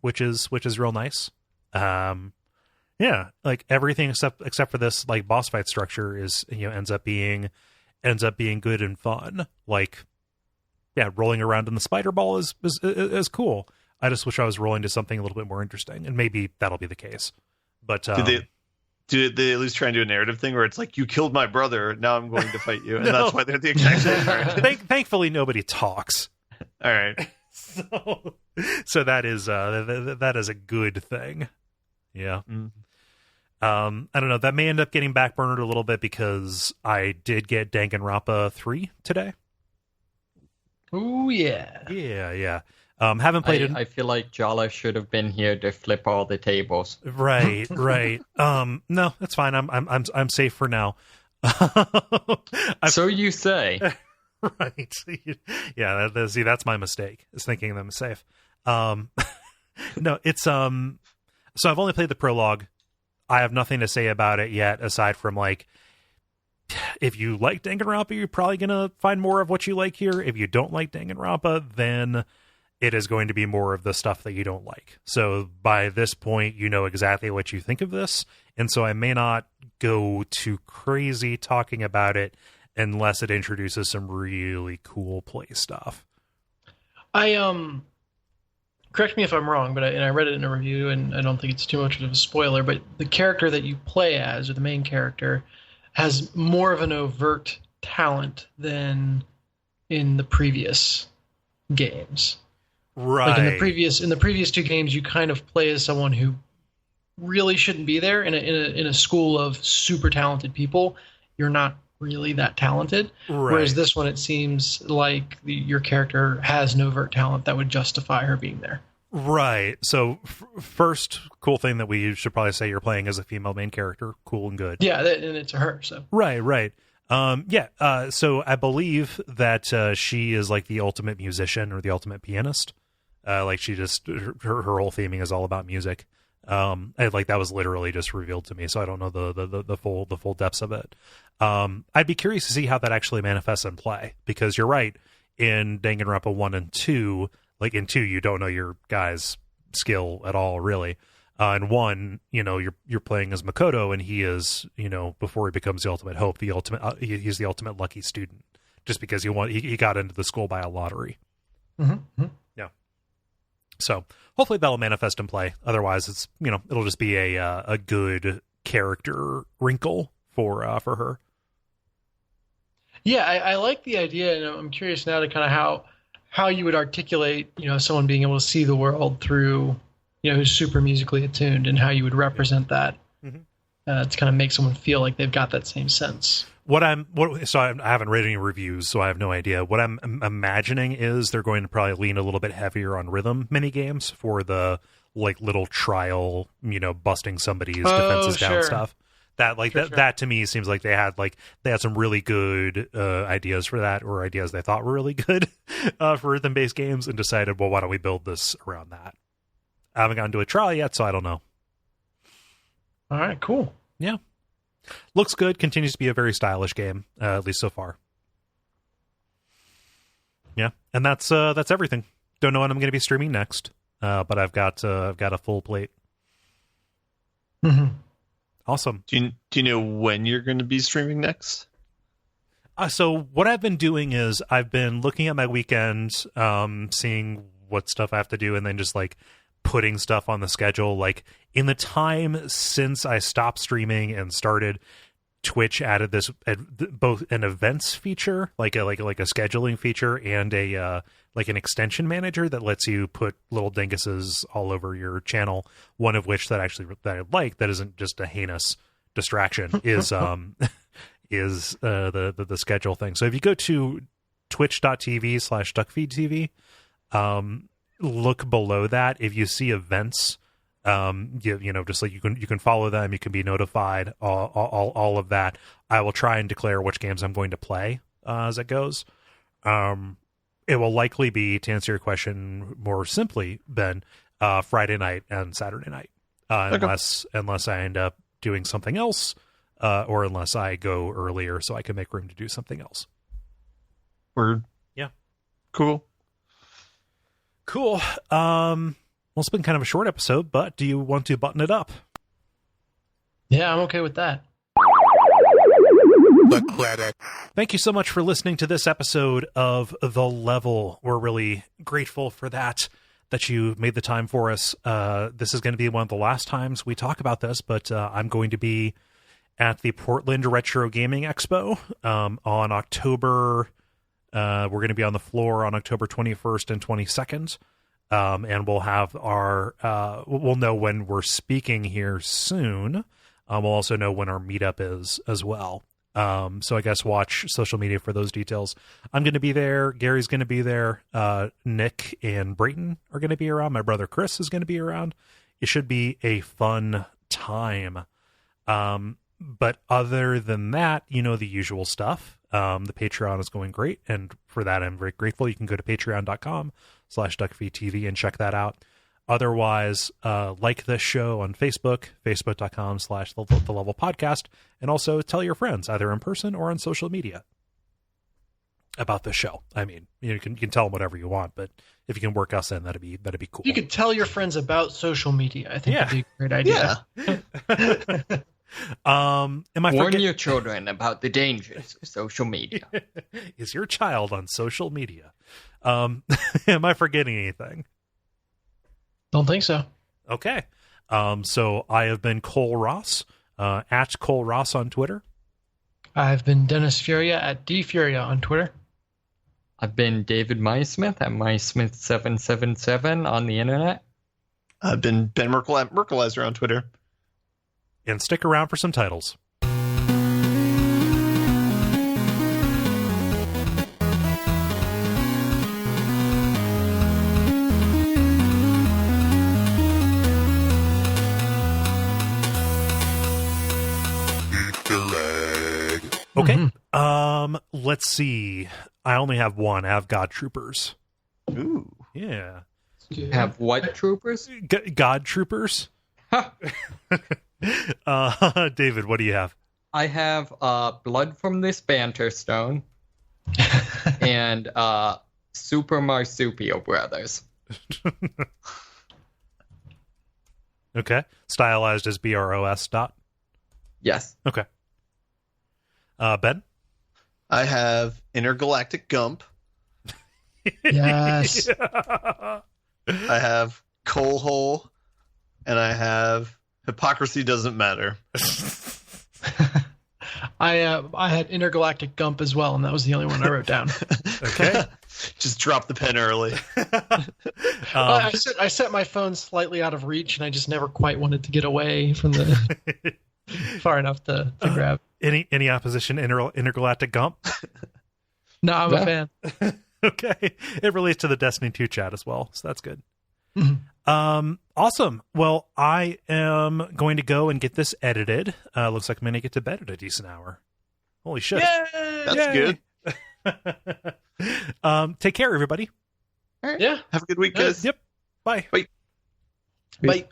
which is real nice. Yeah, like everything except for this like boss fight structure is ends up being good and fun. Like, yeah, rolling around in the spider ball is cool. I just wish I was rolling to something a little bit more interesting, and maybe that'll be the case. But do they at least try and do a narrative thing where it's like, you killed my brother, now I'm going to fight you, and that's why they're the exact same narrative? Thankfully, nobody talks. All right, so that is a good thing. Yeah. I don't know. That may end up getting backburnered a little bit because I did get Danganronpa 3 today. Oh yeah. Yeah. Haven't played it. I feel like Jala should have been here to flip all the tables. Right. No, that's fine. I'm safe for now. So you say. Right. Yeah. That's my mistake. Is thinking that I'm safe. No, it's So I've only played the prologue. I have nothing to say about it yet, aside from like, if you like Danganronpa, you're probably gonna find more of what you like here. If you don't like Danganronpa, then it is going to be more of the stuff that you don't like. So by this point, you know exactly what you think of this, and so I may not go too crazy talking about it unless it introduces some really cool play stuff. Correct me if I'm wrong, but I read it in a review, and I don't think it's too much of a spoiler, but the character that you play as, or the main character, has more of an overt talent than in the previous games. Right. Like in the previous two games, you kind of play as someone who really shouldn't be there. In a school of super talented people, you're not really that talented. Right. Whereas this one, it seems like your character has an overt talent that would justify her being there. Right. So first cool thing that we should probably say, you're playing as a female main character. Cool and good. Yeah, and it's her. So right. So I believe that she is like the ultimate musician or the ultimate pianist. Like she just her whole theming is all about music. And like that was literally just revealed to me, so I don't know the full depths of it. I'd be curious to see how that actually manifests in play, because you're right, in Danganronpa 1 and 2, like in 2 you don't know your guy's skill at all, really. In 1, you're playing as Makoto, and he is, before he becomes the ultimate hope, he's the ultimate lucky student, just because he got into the school by a lottery. Mm-hmm. Yeah. So hopefully that'll manifest in play. Otherwise, it's it'll just be a good character wrinkle for her. Yeah, I like the idea, and I'm curious now to kind of how you would articulate someone being able to see the world through who's super musically attuned, and how you would represent that to kind of make someone feel like they've got that same sense. So I haven't read any reviews, so I have no idea. What I'm imagining is they're going to probably lean a little bit heavier on rhythm mini games for the like little trial, busting somebody's defenses down stuff. That to me seems like they had some really good ideas for that, or ideas they thought were really good for rhythm-based games, and decided, well, why don't we build this around that? I haven't gotten to a trial yet, so I don't know. All right, cool. Yeah. Looks good. Continues to be a very stylish game, at least so far. Yeah, and that's everything. Don't know when I'm going to be streaming next, but I've got a full plate. Mm-hmm. Awesome. Do you know when you're going to be streaming next? So what I've been doing is I've been looking at my weekends, seeing what stuff I have to do, and then just like putting stuff on the schedule. Like in the time since I stopped streaming and started, Twitch added this both an events feature, like a scheduling feature, and a like an extension manager that lets you put little dinguses all over your channel. One of which that I like, that isn't just a heinous distraction, is the schedule thing. So if you go to twitch.tv/Duckfeed.tv. Look below that. If you see events, just like you can follow them, you can be notified, all of that. I will try and declare which games I'm going to play as it goes. It will likely be, to answer your question more simply, Ben, Friday night and Saturday night, unless I end up doing something else, or unless I go earlier so I can make room to do something else. Word. Yeah. Cool. Well, it's been kind of a short episode, but do you want to button it up? Yeah, I'm okay with that. Thank you so much for listening to this episode of The Level. We're really grateful for that you made the time for us. This is going to be one of the last times we talk about this, but I'm going to be at the Portland Retro Gaming Expo on October. We're going to be on the floor on October 21st and 22nd. And we'll have we'll know when we're speaking here soon. We'll also know when our meetup is as well. So I guess watch social media for those details. I'm going to be there. Gary's going to be there. Nick and Brayton are going to be around. My brother Chris is going to be around. It should be a fun time. But other than that, the usual stuff. The Patreon is going great, and for that I'm very grateful. You can go to patreon.com/Duckfeed.tv and check that out. Otherwise, like this show on Facebook, facebook.com/The Level Podcast, and also tell your friends, either in person or on social media, about the show. I mean, you can tell them whatever you want, but if you can work us in, that'd be cool. You could tell your friends about social media. I think that'd be a great idea. Yeah. Warn your children about the dangers of social media. Is your child on social media? Am I forgetting anything? Don't think so. Okay. So I have been Kole Ross, at Kole Ross on Twitter. I've been Dennis Furia at DFuria on Twitter. I've been David Mysmith at Mysmith777 on the internet. I've been Ben Merkel at Merkelizer on Twitter. And stick around for some titles. Okay. Let's see. I only have one. I have God Troopers. Ooh. Yeah. Have what troopers? God Troopers. David, what do you have? I have Blood from This Banter Stone and Super Marsupio Brothers. Okay. Stylized as BROS dot? Yes. Okay. Ben? I have Intergalactic Gump. Yes. I have Coal Hole. And I have Hypocrisy Doesn't Matter. I had Intergalactic Gump as well, and that was the only one I wrote down. Okay. Just drop the pen early. I set my phone slightly out of reach, and I just never quite wanted to get away from the far enough to grab. Any opposition Intergalactic Gump? No, I'm a fan. Okay. It relates to the Destiny 2 chat as well, so that's good. Mm-hmm. Awesome. Well, I am going to go and get this edited. Looks like I'm going to get to bed at a decent hour. Holy shit. Yay! That's good. Take care, everybody. All right. Yeah. Have a good week, guys. Yep. Bye. Bye. Bye.